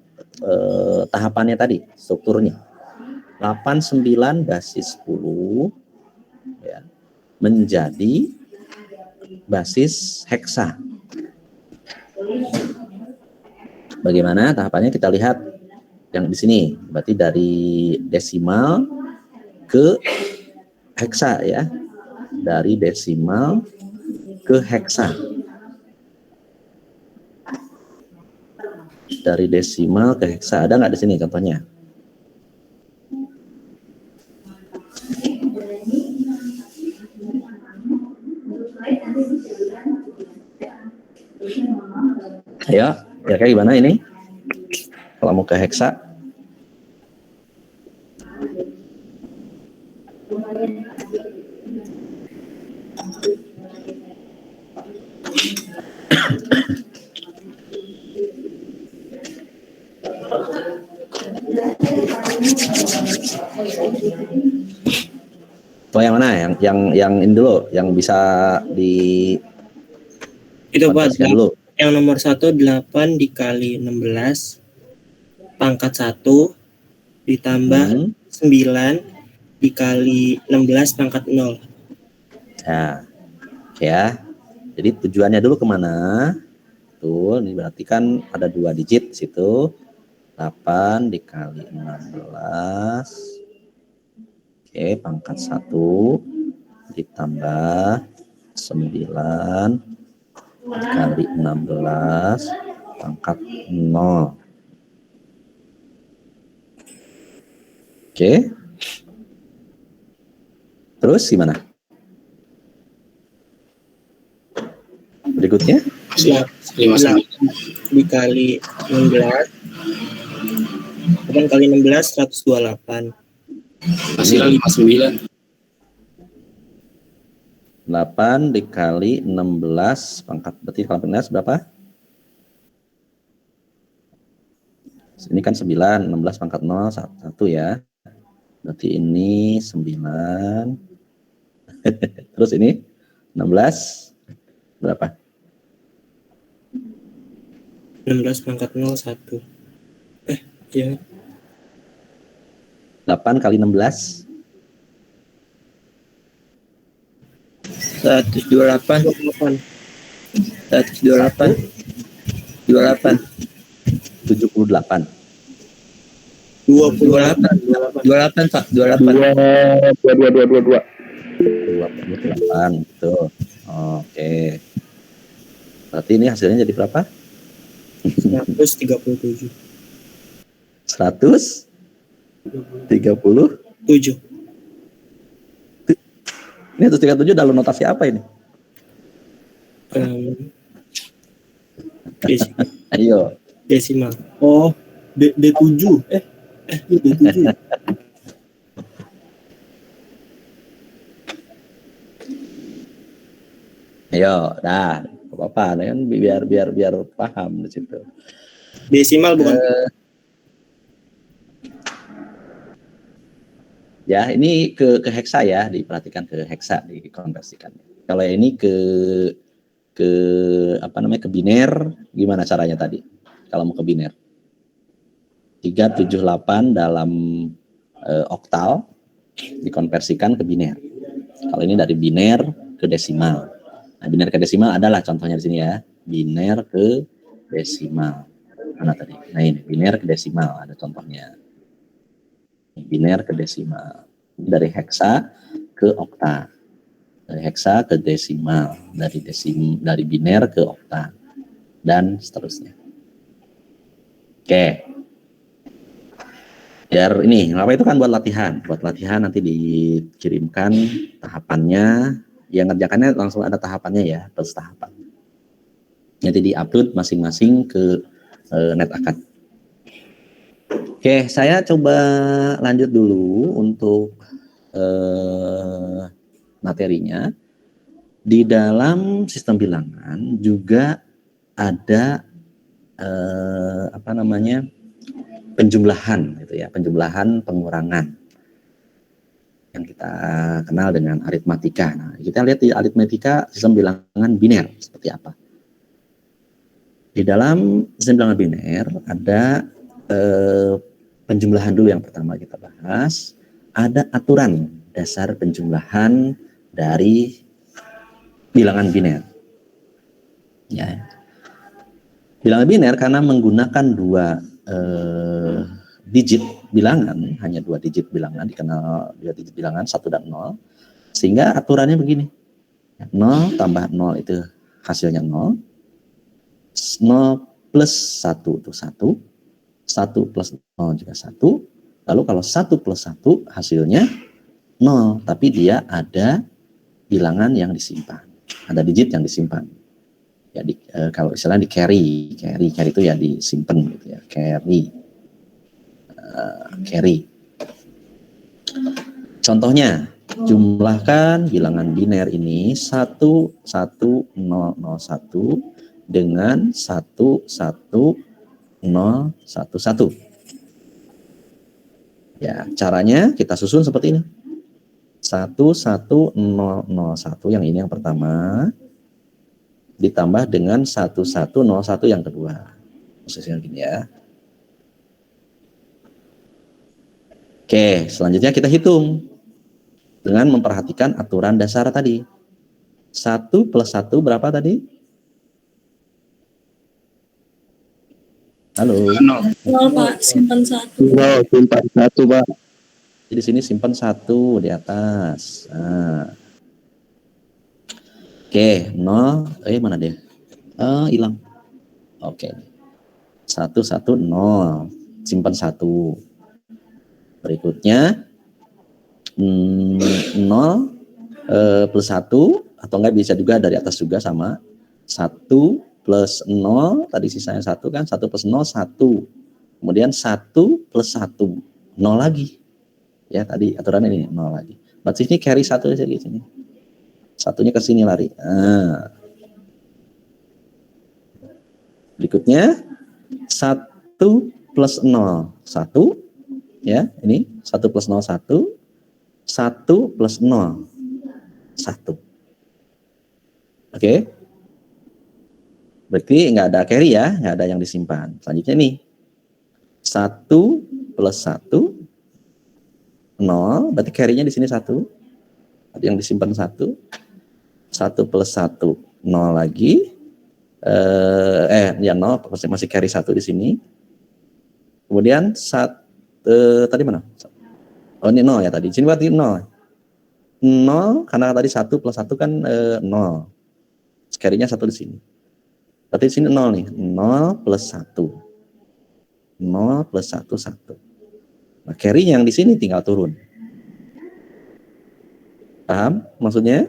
A: tahapannya tadi, strukturnya 89 basis 10 ya, menjadi basis heksa. Bagaimana tahapannya? Kita lihat yang di sini, berarti dari desimal ke heksa ya, dari desimal ke heksa. Dari desimal ke heksa, ada nggak di sini contohnya? Kira-kira gimana ini? Kalau mau ke heksa? Oh, yang mana? Yang ini dulu, yang bisa di
C: Itu Pak,
A: konversikan dulu.
C: yang nomor 1 8 dikali 16 pangkat 1 ditambah 9 dikali 16 pangkat 0.
A: Ya, oke ya. Jadi tujuannya dulu kemana? Tuh, ini berarti kan ada 2 digit di situ. 8 dikali 16. Oke, pangkat 1 ditambah 9 dikali 16 pangkat 0. Oke. Terus gimana? Berikutnya?
C: 8 dikali 16 8 kali 16 128.
E: Hasilnya 59.
A: 8 dikali 16 pangkat berarti kalau 16 berapa? Ini kan 9, 16 pangkat 0 1 ya. Berarti ini 9. Terus ini 16 berapa?
C: 16 pangkat 0 1. Iya.
A: 8 kali 16
C: 128 128 28
A: 78.
C: 28 Pak 28
D: 22.
A: 28 betul. Oke. Berarti ini hasilnya jadi berapa?
C: 137
A: 137. Ini 137 dalam notasi apa ini? Ayo.
C: Desimal. Oh, D7. D7.
A: Ayo, dah. Apa-apa, kan biar paham di situ.
C: Desimal bukan.
A: Ya, ini ke heksa ya, diperhatikan ke heksa dikonversikan. Kalau ini ke apa namanya, ke biner, gimana caranya tadi? Kalau mau ke biner. 378 dalam oktal dikonversikan ke biner. Kalau ini dari biner ke desimal. Nah, biner ke desimal adalah contohnya di sini ya. Biner ke desimal. Mana tadi? Nah, ini biner ke desimal ada contohnya. Biner ke desimal. Dari heksa ke okta. Dari heksa ke desimal, dari biner ke okta dan seterusnya. Oke. Biar ini, apa itu kan buat latihan nanti dikirimkan tahapannya. Yang ngerjakannya langsung ada tahapannya ya, terus tahapan. Nanti diupload masing-masing ke NetAkad. Oke, saya coba lanjut dulu untuk materinya. Di dalam sistem bilangan juga ada apa namanya, penjumlahan gitu ya, penjumlahan pengurangan yang kita kenal dengan aritmatika. Nah, kita lihat di aritmatika sistem bilangan biner seperti apa. Di dalam sistem bilangan biner ada penjumlahan dulu yang pertama kita bahas. Ada aturan dasar penjumlahan dari bilangan biner. Ya. Bilangan biner karena menggunakan 2 digit bilangan, hanya 2 digit bilangan, dikenal 2 digit bilangan 1 dan 0, sehingga aturannya begini. 0 tambah 0 itu hasilnya 0. 0 plus 1 itu 1. 1 plus 0 juga 1. Lalu kalau 1 plus 1 hasilnya 0, tapi dia ada bilangan yang disimpan. Ada digit yang disimpan. Ya kalau istilah di carry itu ya disimpan gitu ya, carry. Contohnya, jumlahkan bilangan biner ini 11001 dengan 11011. Ya, caranya kita susun seperti ini. 11001 yang ini yang pertama ditambah dengan 1101 yang kedua. Posisinya gini ya. Oke, selanjutnya kita hitung dengan memperhatikan aturan dasar tadi. 1 plus 1 berapa tadi? Halo.
F: 0 Pak, simpan 1.
B: Simpan 1 Pak.
A: Jadi di sini simpan 1 di atas. Nah. Oke, 0. Mana dia? Hilang. Oke. 110. Simpan 1. Berikutnya 0 plus 1 atau enggak bisa juga dari atas juga sama. 1 plus 0 tadi sisanya 1 kan, 1 plus 0 1. Kemudian 1 plus 1 0 lagi. Ya, tadi aturan ini 0 lagi. Berarti ini carry 1 aja di sini. Satunya ke sini lari. Nah. Berikutnya 1 plus 0 1 ya, ini 1 plus 0 1, 1 plus 0 1. Oke. Berarti nggak ada carry ya, nggak ada yang disimpan. Selanjutnya nih 1 plus 1 0, berarti carry-nya di sini 1. Tadi yang disimpan 1. 1 plus 1 0 lagi. Ya 0 masih carry 1 di sini. Kemudian tadi mana? Oh ini 0 ya tadi. Sini berarti 0. 0 karena tadi 1 plus 1 kan 0. Carry-nya 1 di sini. Berarti di sini 0 nih. 0 plus 1. 0 plus 1 1. Nah, carry yang di sini tinggal turun. Paham maksudnya?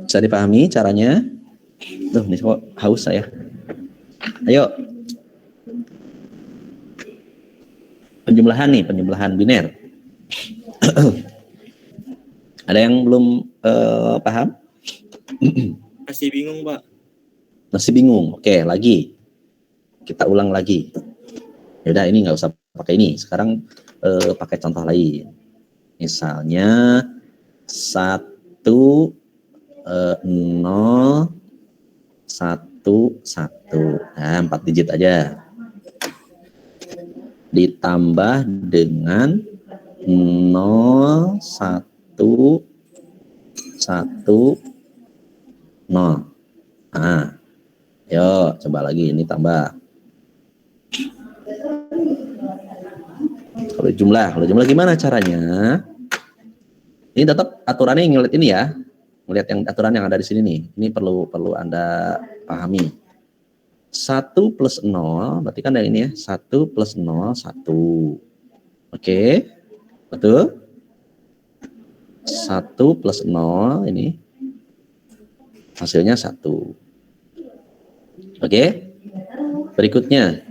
A: Bisa dipahami caranya? Tuh, ini kok haus saya. Ayo. Penjumlahan biner. Ada yang belum paham?
C: Masih bingung, Pak.
A: Masih bingung. Oke, lagi. Kita ulang lagi. Ya udah, ini nggak usah pakai ini. Sekarang pakai contoh lain. Misalnya 1 0 1 1. Nah, 4 digit aja. Ditambah dengan 0 1 1 0. Nah, yuk coba lagi ini tambah. Kalau jumlah gimana caranya? Ini tetap aturannya ngeliat ini ya. Ngeliat yang aturan yang ada di sini nih. Ini perlu Anda pahami. 1 plus 0, berarti kan dari ini ya. 1 plus 0, 1. Oke. Betul? 1 plus 0, ini. Hasilnya 1. Oke. Berikutnya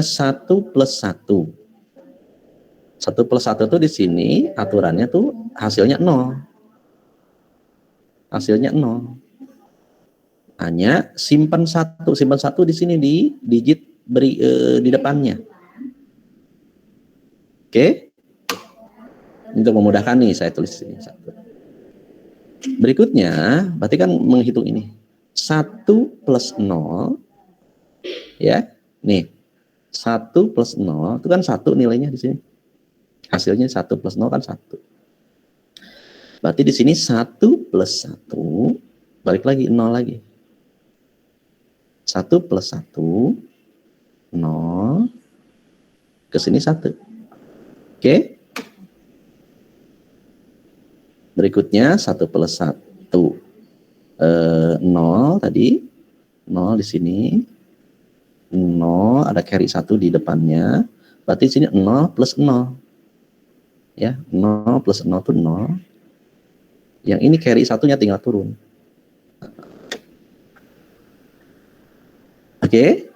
A: 1 plus 1. 1 plus 1 tuh di sini aturannya tuh hasilnya 0. Hasilnya 0. Hanya simpan 1 di sini di digit di depannya. Oke. Untuk memudahkan nih saya tulis ini 1. Berikutnya berarti kan menghitung ini. 1 plus 0 ya. Nih. 1 plus 0 itu kan 1 nilainya di sini. Hasilnya 1 plus 0 kan 1. Berarti di sini 1 plus 1 balik lagi 0 lagi. 1 plus 1 0 ke sini 1. Oke. Berikutnya 1 plus 1 0 tadi 0 di sini 0 ada carry 1 di depannya. Berarti di sini 0 plus 0. Ya, 0 plus 0 itu 0. Yang ini carry satunya tinggal turun. Oke?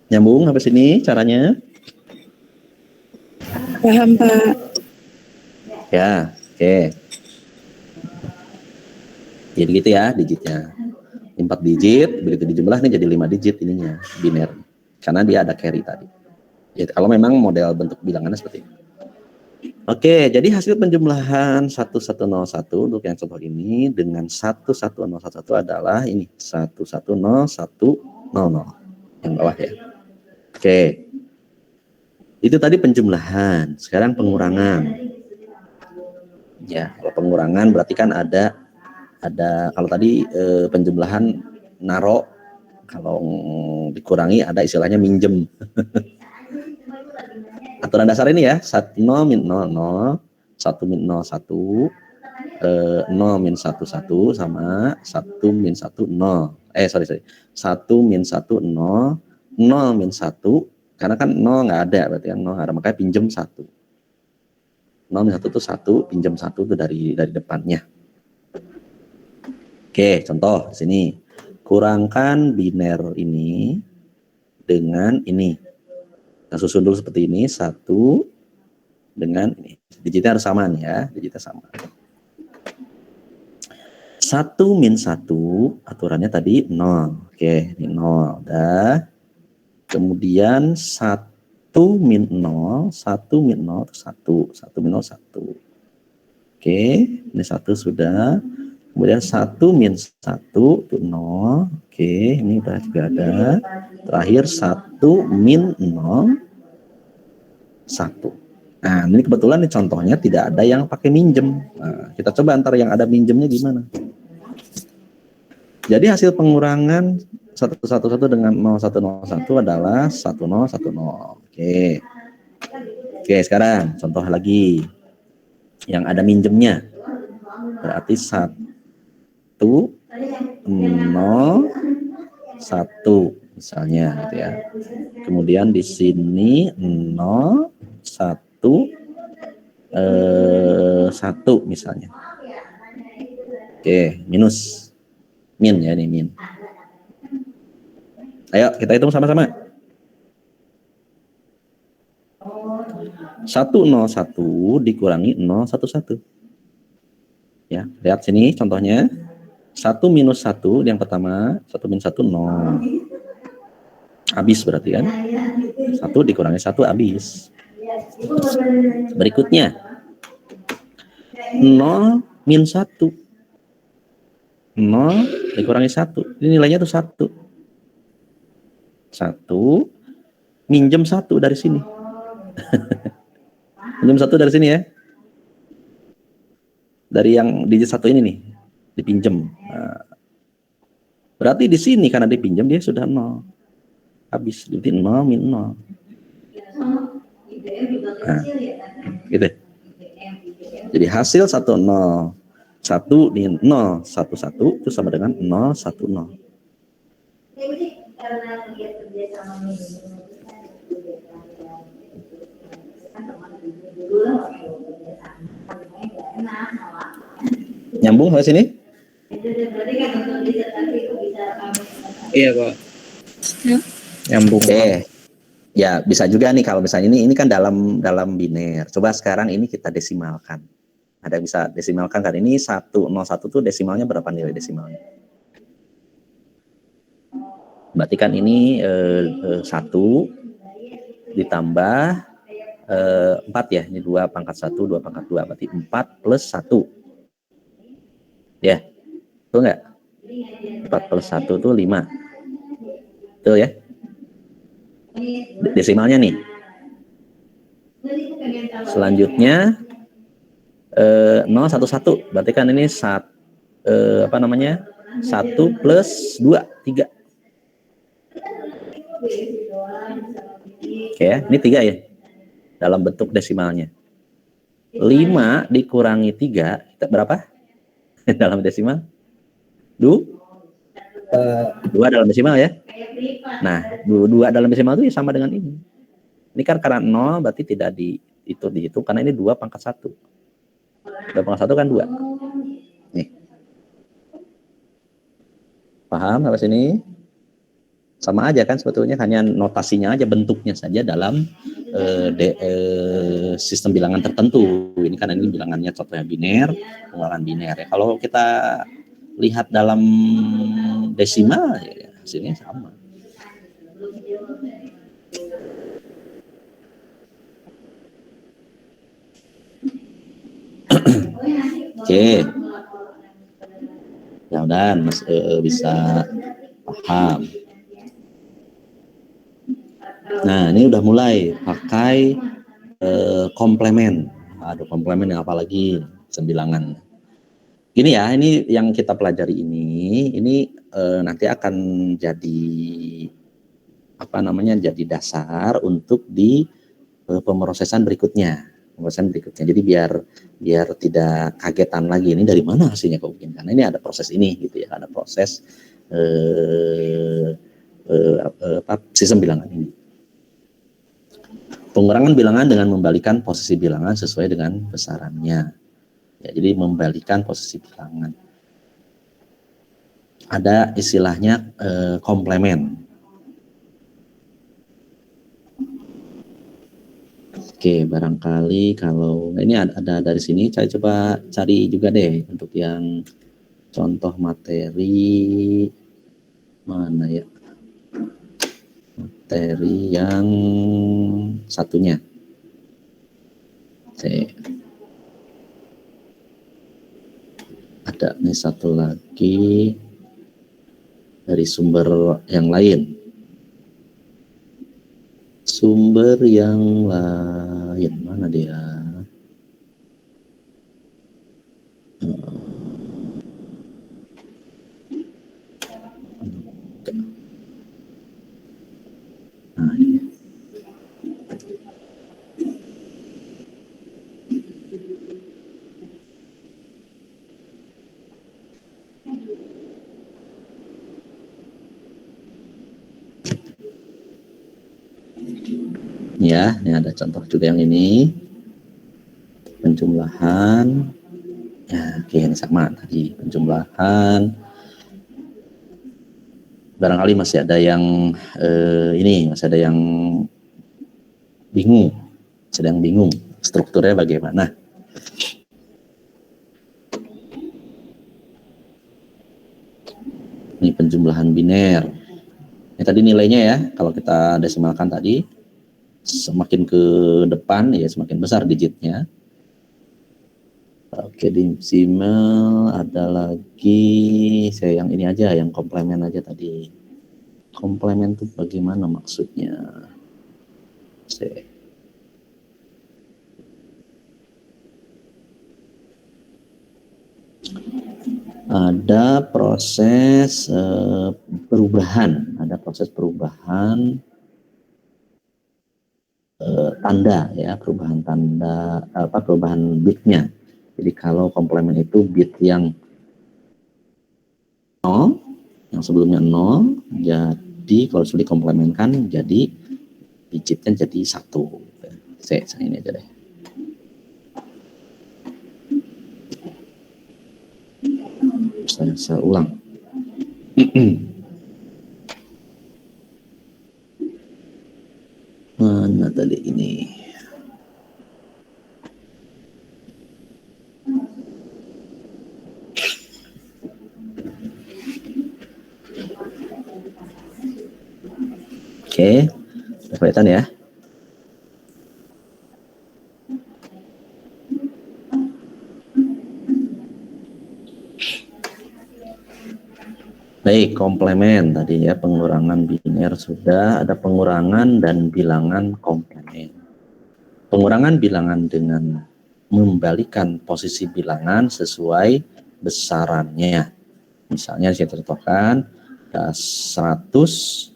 A: Nyambung sampai sini caranya?
F: Paham, Pak.
A: Ya, oke. Jadi gitu ya digitnya. 4 digit, begitu dijumlah ini jadi 5 digit ininya, biner. Karena dia ada carry tadi. Jadi kalau memang model bentuk bilangannya seperti ini. Oke, jadi hasil penjumlahan 1101 untuk yang contoh ini dengan 11011 adalah ini 110100 yang bawah ya. Oke. Itu tadi penjumlahan, sekarang pengurangan. Ya, kalau pengurangan berarti kan ada kalau tadi penjumlahan naro, kalau dikurangi ada istilahnya minjem. Aturan dasar ini ya, 0 min 0, 1 min 0, 1, 0 min 1, 1 sama 1 min 1, 0. 1 min 1, 0, 0 min 1, karena kan 0 nggak ada, berarti kan 0 nggak ada, makanya pinjem 1. 0 min 1 itu 1, pinjem 1 itu dari depannya. Oke, contoh sini. Kurangkan biner ini dengan ini. Kita susun dulu seperti ini, 1 dengan ini. Digitnya harus sama nih ya, digitnya sama. 1 min 1, aturannya tadi 0. Oke, ini 0. Udah. Kemudian 1 min 0, 1 min 0 itu 1. 1 min 0, 1. Oke, ini 1 sudah. Kemudian 1 min 1 itu 0. Oke, ini udah juga ada. Terakhir 1 min 0, 1. Nah, ini kebetulan nih contohnya tidak ada yang pakai minjem. Nah, kita coba antara yang ada minjemnya gimana. Jadi hasil pengurangan 111 dengan 0101 adalah 1010. Oke. Oke, sekarang contoh lagi. Yang ada minjemnya. Berarti 1, 0, 1 misalnya gitu ya. Kemudian di sini 0, 1, 1 misalnya. Oke, minus. Min ya, ini min. Ayo kita hitung sama-sama. 101 dikurangi 011. Ya, lihat sini contohnya. 1 minus 1 yang pertama, 1 minus 1 0. Habis berarti kan? 1 dikurangi 1 habis. Berikutnya 0 min 1. 0 dikurangi 1. Ini nilainya tuh 1. 1 minjem 1 dari sini. Minjem 1 dari sini ya. Dari yang digit 1 ini nih, dipinjem. Nah, berarti di sini karena dipinjam dia sudah 0. Habis, berarti 0 min 0. Nah, gitu. Jadi hasil 1 min 0 11 itu sama dengan 010. Nyambung sampai sini?
B: Iya, Pak.
F: Ya.
B: Nyambung.
A: Oke. Ya, bisa juga nih kalau misalnya ini kan dalam biner. Coba sekarang ini kita desimalkan. Ada bisa desimalkan kan? Ini 101 tuh desimalnya berapa nilai desimalnya? Berarti kan ini 1 ditambah 4 ya. Ini 2 pangkat 1, 2 pangkat 2. Berarti 4 plus 1. Ya, betul nggak? 4 plus 1 itu 5. Betul ya? Desimalnya nih. Selanjutnya 011. Berarti kan ini 1 plus 2, 3. Oke ya, ini 3 ya. Dalam bentuk desimalnya. 5 dikurangi 3, kita berapa? Dalam desimal? 2 dalam desimal ya. Nah, 2 dalam desimal itu sama dengan ini. Ini kan karena 0 berarti tidak dihitung karena ini 2 pangkat 1. 2 pangkat 1 kan 2. Paham sampai sini? Sama aja kan sebetulnya, hanya notasinya aja, bentuknya saja dalam sistem bilangan tertentu. Ini kan ini bilangannya contohnya biner, pengurangan biner ya. Kalau kita lihat dalam desimal ya hasilnya sama. Oke. Mudah-mudahan Mas bisa paham. Nah, ini udah mulai pakai komplemen. Ada komplemen yang apa lagi? Sembilangan. Ini ya, ini yang kita pelajari ini nanti akan jadi apa namanya? Jadi dasar untuk di pemrosesan berikutnya. Jadi biar tidak kagetan lagi, ini dari mana hasilnya kok begini? Karena ini ada proses ini gitu ya, ada proses sistem bilangan ini. Pengurangan bilangan dengan membalikan posisi bilangan sesuai dengan besarannya. Ya, jadi membalikan posisi bilangan. Ada istilahnya komplemen. Oke, barangkali kalau ini ada dari sini, saya coba cari juga deh untuk yang contoh materi mana ya? Materi yang satunya. Ada nih satu lagi dari sumber yang lain. Sumber yang lain mana dia? Nah, ini. Ya, ini ada contoh juga yang ini. Penjumlahan. Ya, oke, ini sama tadi penjumlahan. Barangkali masih ada yang masih ada yang bingung. Sedang bingung strukturnya bagaimana. Ini penjumlahan biner. Ini tadi nilainya ya, kalau kita desimalkan tadi, semakin ke depan ya semakin besar digitnya. Oke, desimal ada lagi, saya yang ini aja, yang komplemen aja tadi. Komplemen itu bagaimana maksudnya? Ada proses perubahan, tanda ya, perubahan tanda perubahan bitnya. Jadi kalau komplemen itu bit yang 0, yang sebelumnya 0, jadi kalau sudah dikomplemenkan jadi digitnya jadi 1. Saya ini aja deh. Saya ulang. Mana tadi ini? Oke, kelihatan ya. Baik, komplemen tadi ya, pengurangan biner sudah, ada pengurangan dan bilangan komplemen. Pengurangan bilangan dengan membalikan posisi bilangan sesuai besarannya. Misalnya saya contohkan 167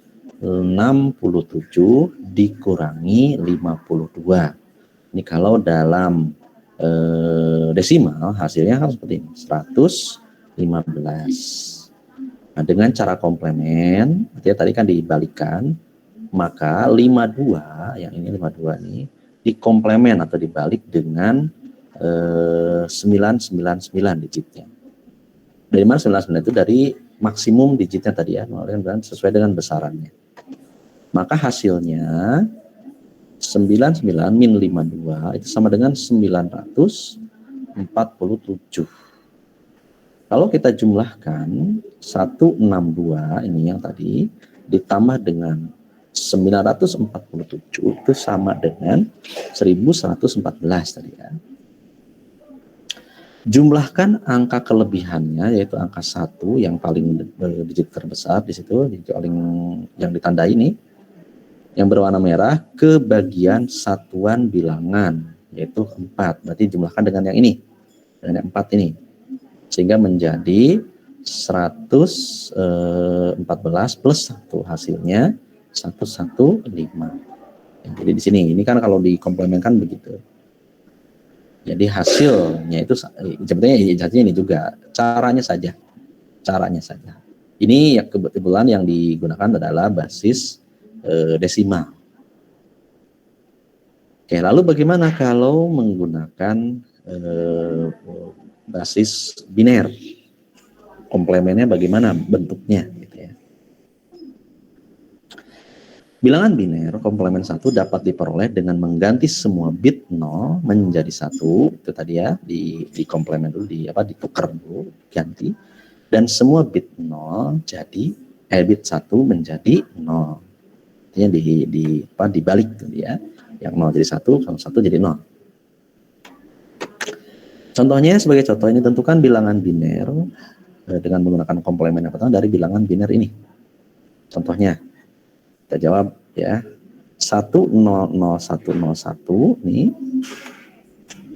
A: dikurangi 52. Ini kalau dalam desimal hasilnya kan seperti ini, 115. Nah, dengan cara komplemen, artinya tadi kan dibalikan, maka 52, yang ini 52 ini, dikomplemen atau dibalik dengan 999 digitnya. Dari mana 99 itu? Dari maksimum digitnya tadi ya, dan sesuai dengan besarannya. Maka hasilnya 99 min 52 itu sama dengan 947. Kalau kita jumlahkan 162 ini yang tadi ditambah dengan 947 itu sama dengan 1114 tadi ya. Jumlahkan angka kelebihannya yaitu angka 1 yang paling digit terbesar di situ, paling yang ditandai ini yang berwarna merah ke bagian satuan bilangan yaitu 4. Berarti jumlahkan dengan yang ini, dengan yang 4 ini. Sehingga menjadi 114 plus 1 hasilnya 115. Jadi di sini ini kan kalau dikomplemenkan begitu. Jadi hasilnya itu sebetulnya ini juga caranya saja. Ini ya kebetulan yang digunakan adalah basis desimal. Oke, lalu bagaimana kalau menggunakan basis biner? Komplemennya bagaimana bentuknya? Gitu ya. Bilangan biner komplemen 1 dapat diperoleh dengan mengganti semua bit 0 menjadi 1, itu tadi ya, di komplemen dulu, ditukar dulu, ganti, dan semua bit 0 jadi bit 1 menjadi 0. Artinya dibalik tuh ya, yang 0 jadi 1, kalau 1 jadi 0. Contohnya, sebagai contoh ini tentukan bilangan biner dengan menggunakan komplemen yang pertama dari bilangan biner ini. Contohnya kita jawab ya, 1000101 nih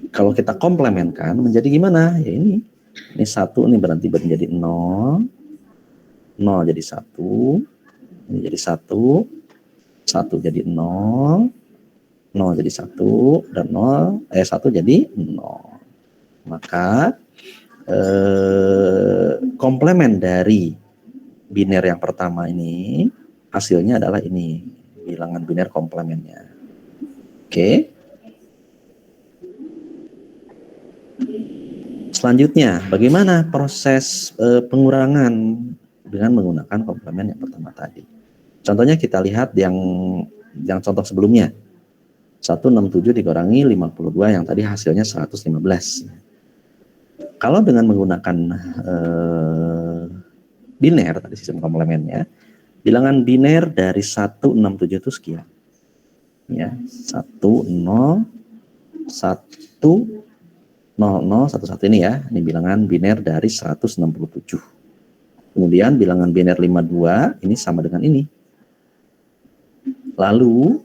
A: kalau kita komplemenkan menjadi gimana? Ya ini 1 nih berarti menjadi 0, 0 jadi 1, ini jadi 1, 1 jadi 0, 0 jadi 1, dan 1 jadi 0. Maka komplemen dari biner yang pertama ini hasilnya adalah ini, bilangan biner komplemennya. Oke. Selanjutnya, bagaimana proses pengurangan dengan menggunakan komplemen yang pertama tadi? Contohnya kita lihat yang contoh sebelumnya. 167 dikurangi 52 yang tadi hasilnya 115. Kalau dengan menggunakan biner tadi sistem komplemennya, bilangan biner dari 167 itu sekian. Ya, 10 1 0011 ini ya. Ini bilangan biner dari 167. Kemudian bilangan biner 52 ini sama dengan ini. Lalu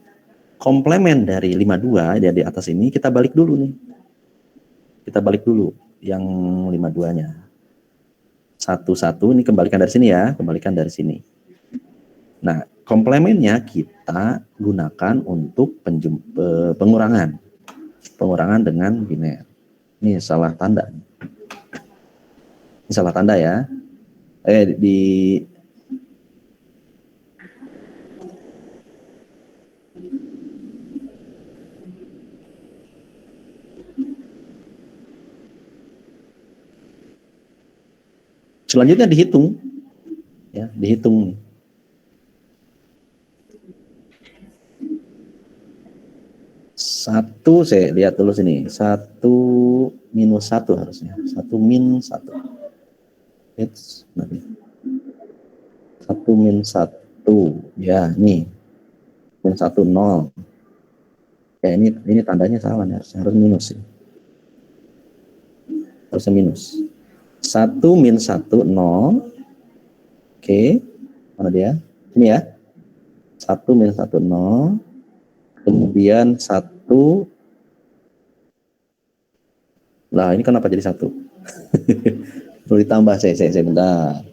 A: komplemen dari 52 di atas ini kita balik dulu nih. Kita balik dulu yang 52-nya. 11 ini kembalikan dari sini ya, kembalikan dari sini. Nah, komplemennya kita gunakan untuk pengurangan dengan biner. Ini salah tanda. Ini salah tanda ya. Selanjutnya dihitung, ya, dihitung. Satu, saya lihat dulu sini. 1 minus 1 harusnya. 1 min 1. It's 1 min 1. Ya, nih. Min 1, 0. Ya, ini tandanya salah nih. Harus minus. Ya. Harusnya minus. 1 min 1, 0. Oke. Mana dia? Ini ya. 1 min 1, 0. Kemudian 1. Lah, ini kenapa jadi 1? Perlu ditambah, saya bentar.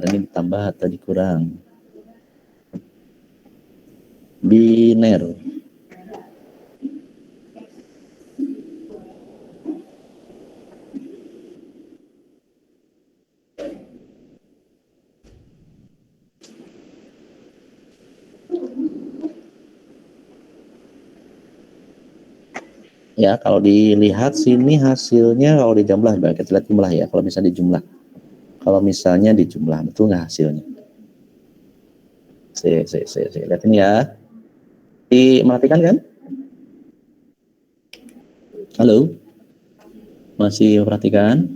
A: Ini ditambah atau dikurang? Biner. Ya, kalau dilihat sini hasilnya kalau dijumlah, kita lihat jumlah ya. Kalau bisa dijumlah, kalau misalnya di jumlah, betul nggak hasilnya? Lihat ini ya. Diperhatikan kan? Halo? Masih perhatikan?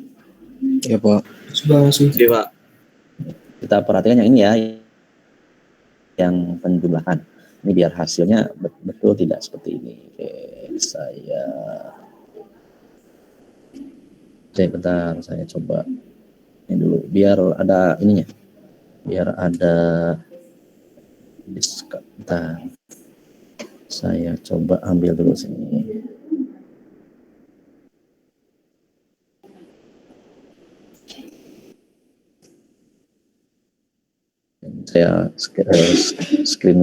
D: Ya Pak.
C: Oke, Pak.
A: Kita perhatikan yang ini ya, yang penjumlahan. Ini biar hasilnya betul tidak seperti ini. Oke, bentar, saya coba ini dulu, biar ada ininya, biar ada bentar. Saya coba ambil dulu sini. Saya screen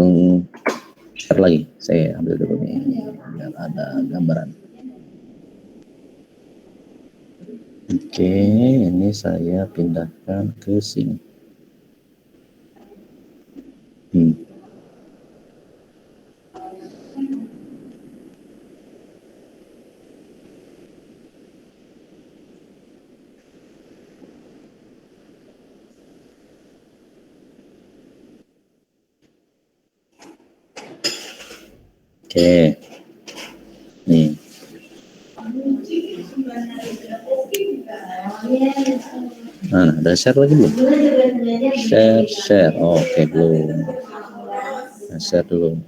A: share lagi. Saya ambil dulu nih biar ada gambaran. Oke, ini saya pindahkan ke sini. Oke, nih. Nah, ada share lagi belum? Share. Oke, belum. Nah, share dulu.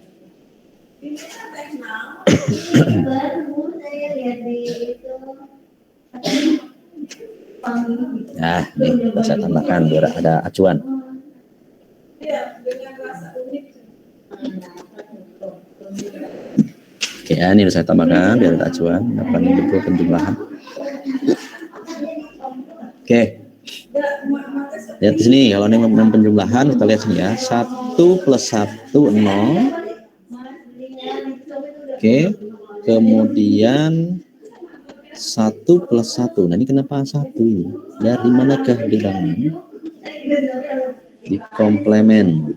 A: Nah, nih, saya tambahkan biar ada acuan. Oke, ini saya tambahkan biar ada acuan, dapat betul penjumlahan. Oke, lihat di sini, kalau ini penjumlahan, kita lihat sini ya, 1 plus 1, 0. Oke, kemudian 1 plus 1, nah ini kenapa 1 ini? Dari manakah bilangan? Di komplement.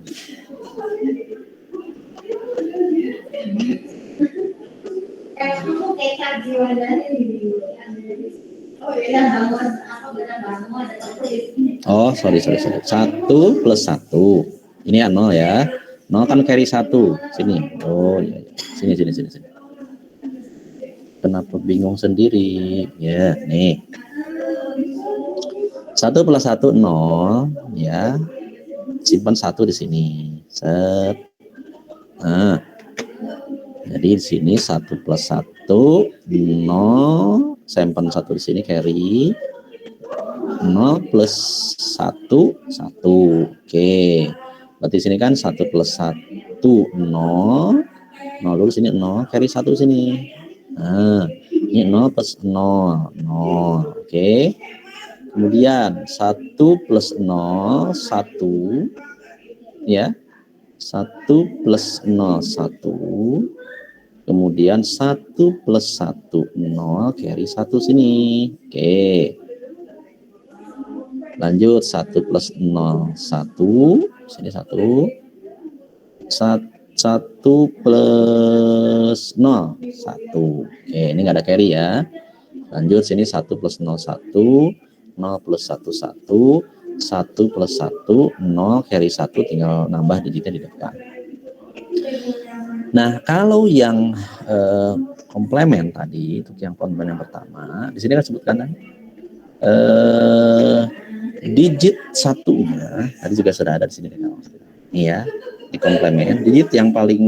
A: Oh, sorry. 1 plus 1. Ini ya 0 ya. 0 kan carry 1. Sini. Oh, iya. Sini. Kenapa bingung sendiri? Ya, nih. 1 plus 1, 0. Ya. Simpan 1 di sini. Set. Nah. Jadi di sini 1 plus 1, 0. Simpan 1 di sini, carry. 0 plus 1, 1. Oke. Berarti sini kan 1 plus 1, 0. 0 dulu sini 0, carry 1 sini. Nah, ini 0 plus 0, 0. Oke. Kemudian 1 plus 0, 1. Ya. 1 plus 0, 1. Kemudian 1 plus 1, 0, carry 1 sini. Oke. Lanjut 1 plus 0, 1. Sini 1. 1 plus 0, 1. Oke, ini nggak ada carry ya. Lanjut sini 1 plus 0, 1. 0 plus 1, 1. 1 plus 1, 0, carry 1, tinggal nambah digitnya di depan. Nah, kalau yang komplement tadi, untuk yang komplement yang pertama, di sini kan sebutkan kan, digit satunya, tadi juga sudah ada di sini. Ini ya, di komplement, digit yang paling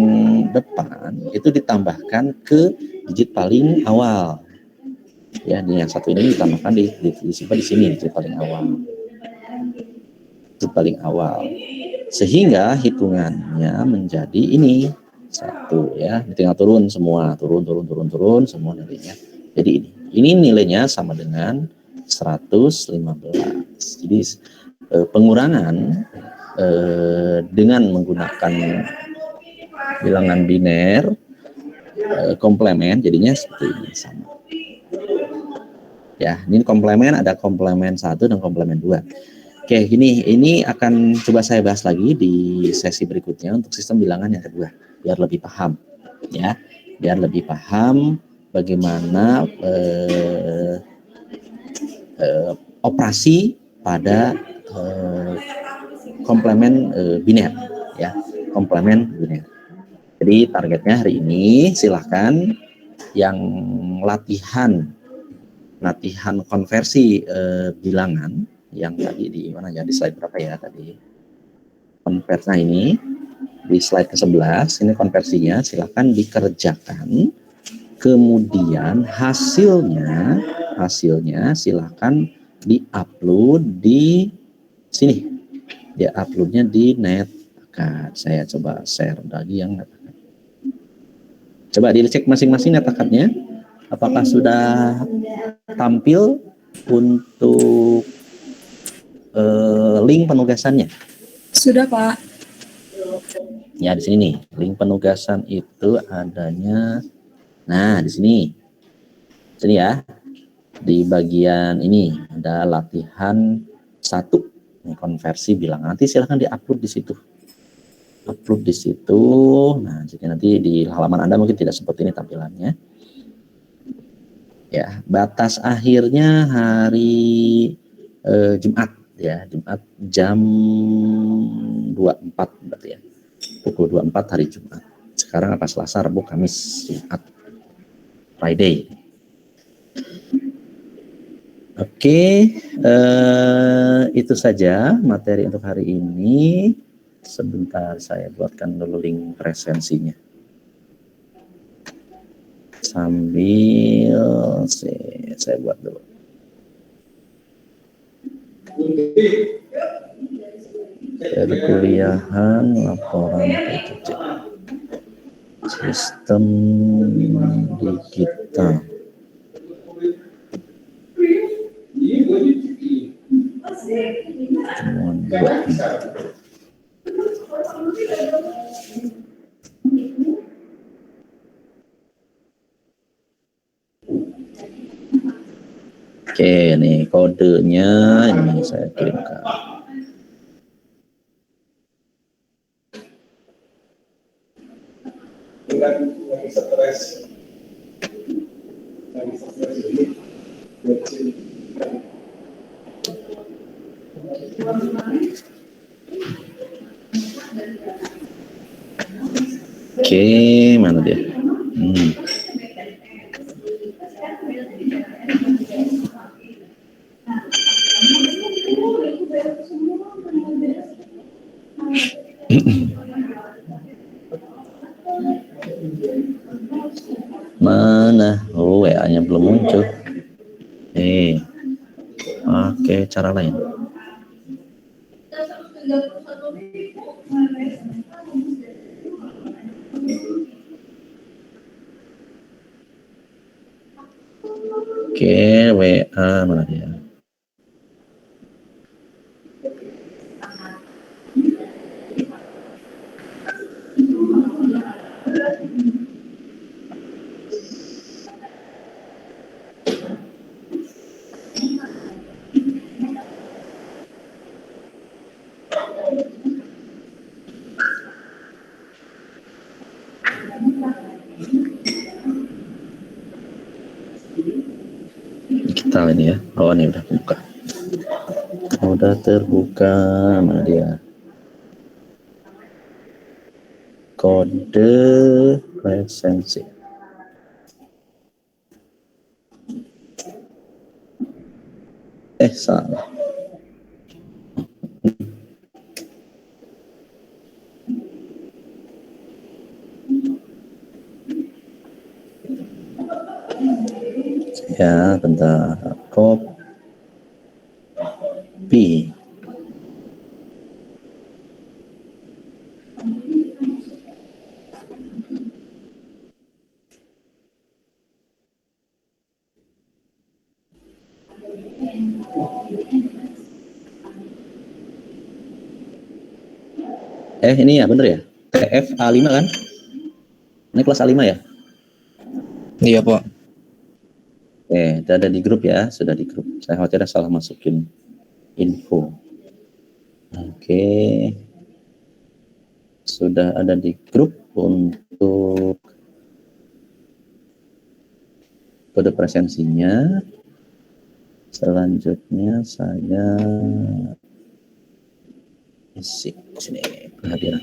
A: depan itu ditambahkan ke digit paling awal. Ya, ini yang satu ini ditambahkan disimpan di sini, digit paling awal. Digit paling awal. Sehingga hitungannya menjadi ini 1 ya, tinggal turun semua, turun semua nilainya. Jadi ini nilainya sama dengan 115. Jadi pengurangan dengan menggunakan bilangan biner komplement jadinya seperti ini sama. Ya, ini komplement, ada komplement 1 dan komplement 2. Oke, ini akan coba saya bahas lagi di sesi berikutnya untuk sistem bilangan yang kedua, biar lebih paham, ya, biar lebih paham bagaimana operasi pada komplement biner ya, komplement biner. Jadi targetnya hari ini silahkan yang latihan konversi bilangan yang tadi di mana ya, di slide berapa ya tadi konversinya ini di slide ke-11 ini konversinya silahkan dikerjakan, kemudian hasilnya silahkan diupload di sini, dia uploadnya di Netakad. Saya coba share lagi yang Netakad. Coba dicek masing-masing Netakadnya apakah sudah tampil untuk link penugasannya.
F: Sudah, Pak.
A: Ya di sini nih, link penugasan itu adanya. Nah di sini ya, di bagian ini ada latihan 1 konversi bilangan. Nanti silahkan diupload di situ. Nah jadi nanti di halaman Anda mungkin tidak seperti ini tampilannya. Ya, batas akhirnya hari Jumat ya, Jumat jam 24 berarti ya. Pukul 24 hari Jumat. Sekarang apa, Selasa, Rabu, Kamis, Jumat, Friday. Oke, itu saja materi untuk hari ini. Sebentar saya buatkan dulu link presensinya. Sambil saya buat dulu. Perkuliahan laporan PJJ sistem digital. Cuma 2. Oke, nih kodenya ini saya kirimkan. Oke, mana dia? Mana? Oh, WA-nya belum muncul. Oke, cara lain. Oke, WA mana dia? Kita ini ya. Oh, ini udah buka. Udah terbuka, mana dia? Kode presensi. Salah. Ya, bentar. Copy. Ini ya bener ya? TF A5 kan? Ini kelas A5 ya?
B: Iya, Pak.
A: Udah ada di grup ya, sudah di grup. Saya khawatir ada salah masukin info. Oke. Sudah ada di grup untuk kode presensinya. Selanjutnya saya Sini kehadiran.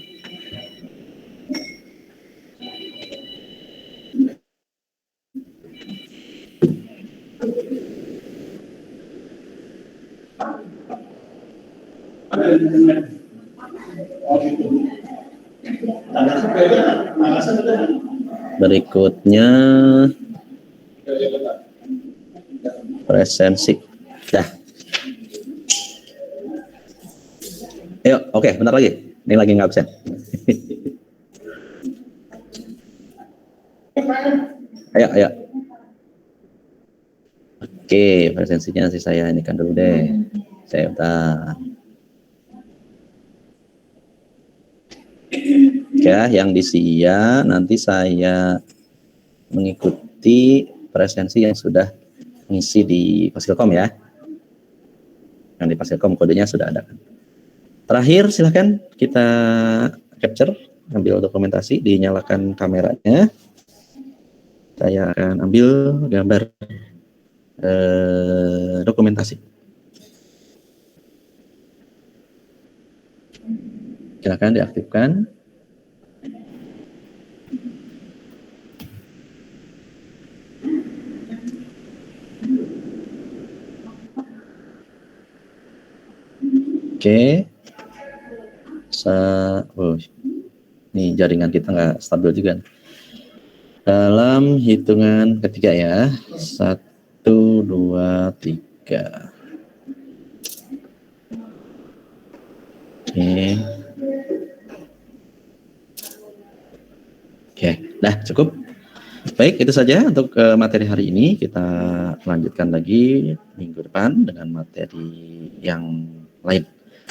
A: Berikutnya presensi. Dah. Ayo, oke, bentar lagi. Ini lagi nggak absen. Ayo. Oke, presensinya nanti saya ini kan dulu deh. Saya udah. Ya, yang di SIA nanti saya mengikuti presensi yang sudah mengisi di Fasilkom ya. Yang di Fasilkom kodenya sudah ada. Terakhir silahkan kita capture, ambil dokumentasi, dinyalakan kameranya. Saya akan ambil gambar dokumentasi. Silakan diaktifkan. Oke. Ini jaringan kita nggak stabil juga. Dalam hitungan ketiga ya. 1, 2, 3. Oke, dah cukup. Baik, itu saja untuk materi hari ini. Kita lanjutkan lagi minggu depan dengan materi yang lain.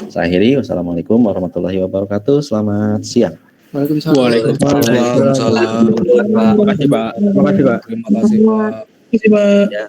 A: Saya akhiri. Wassalamualaikum warahmatullahi wabarakatuh. Selamat siang.
G: Waalaikumsalam. Terima kasih, Pak.
D: Terima kasih, Pak.
G: Terima kasih, Pak.
C: Terima kasih, Pak.
A: Ya,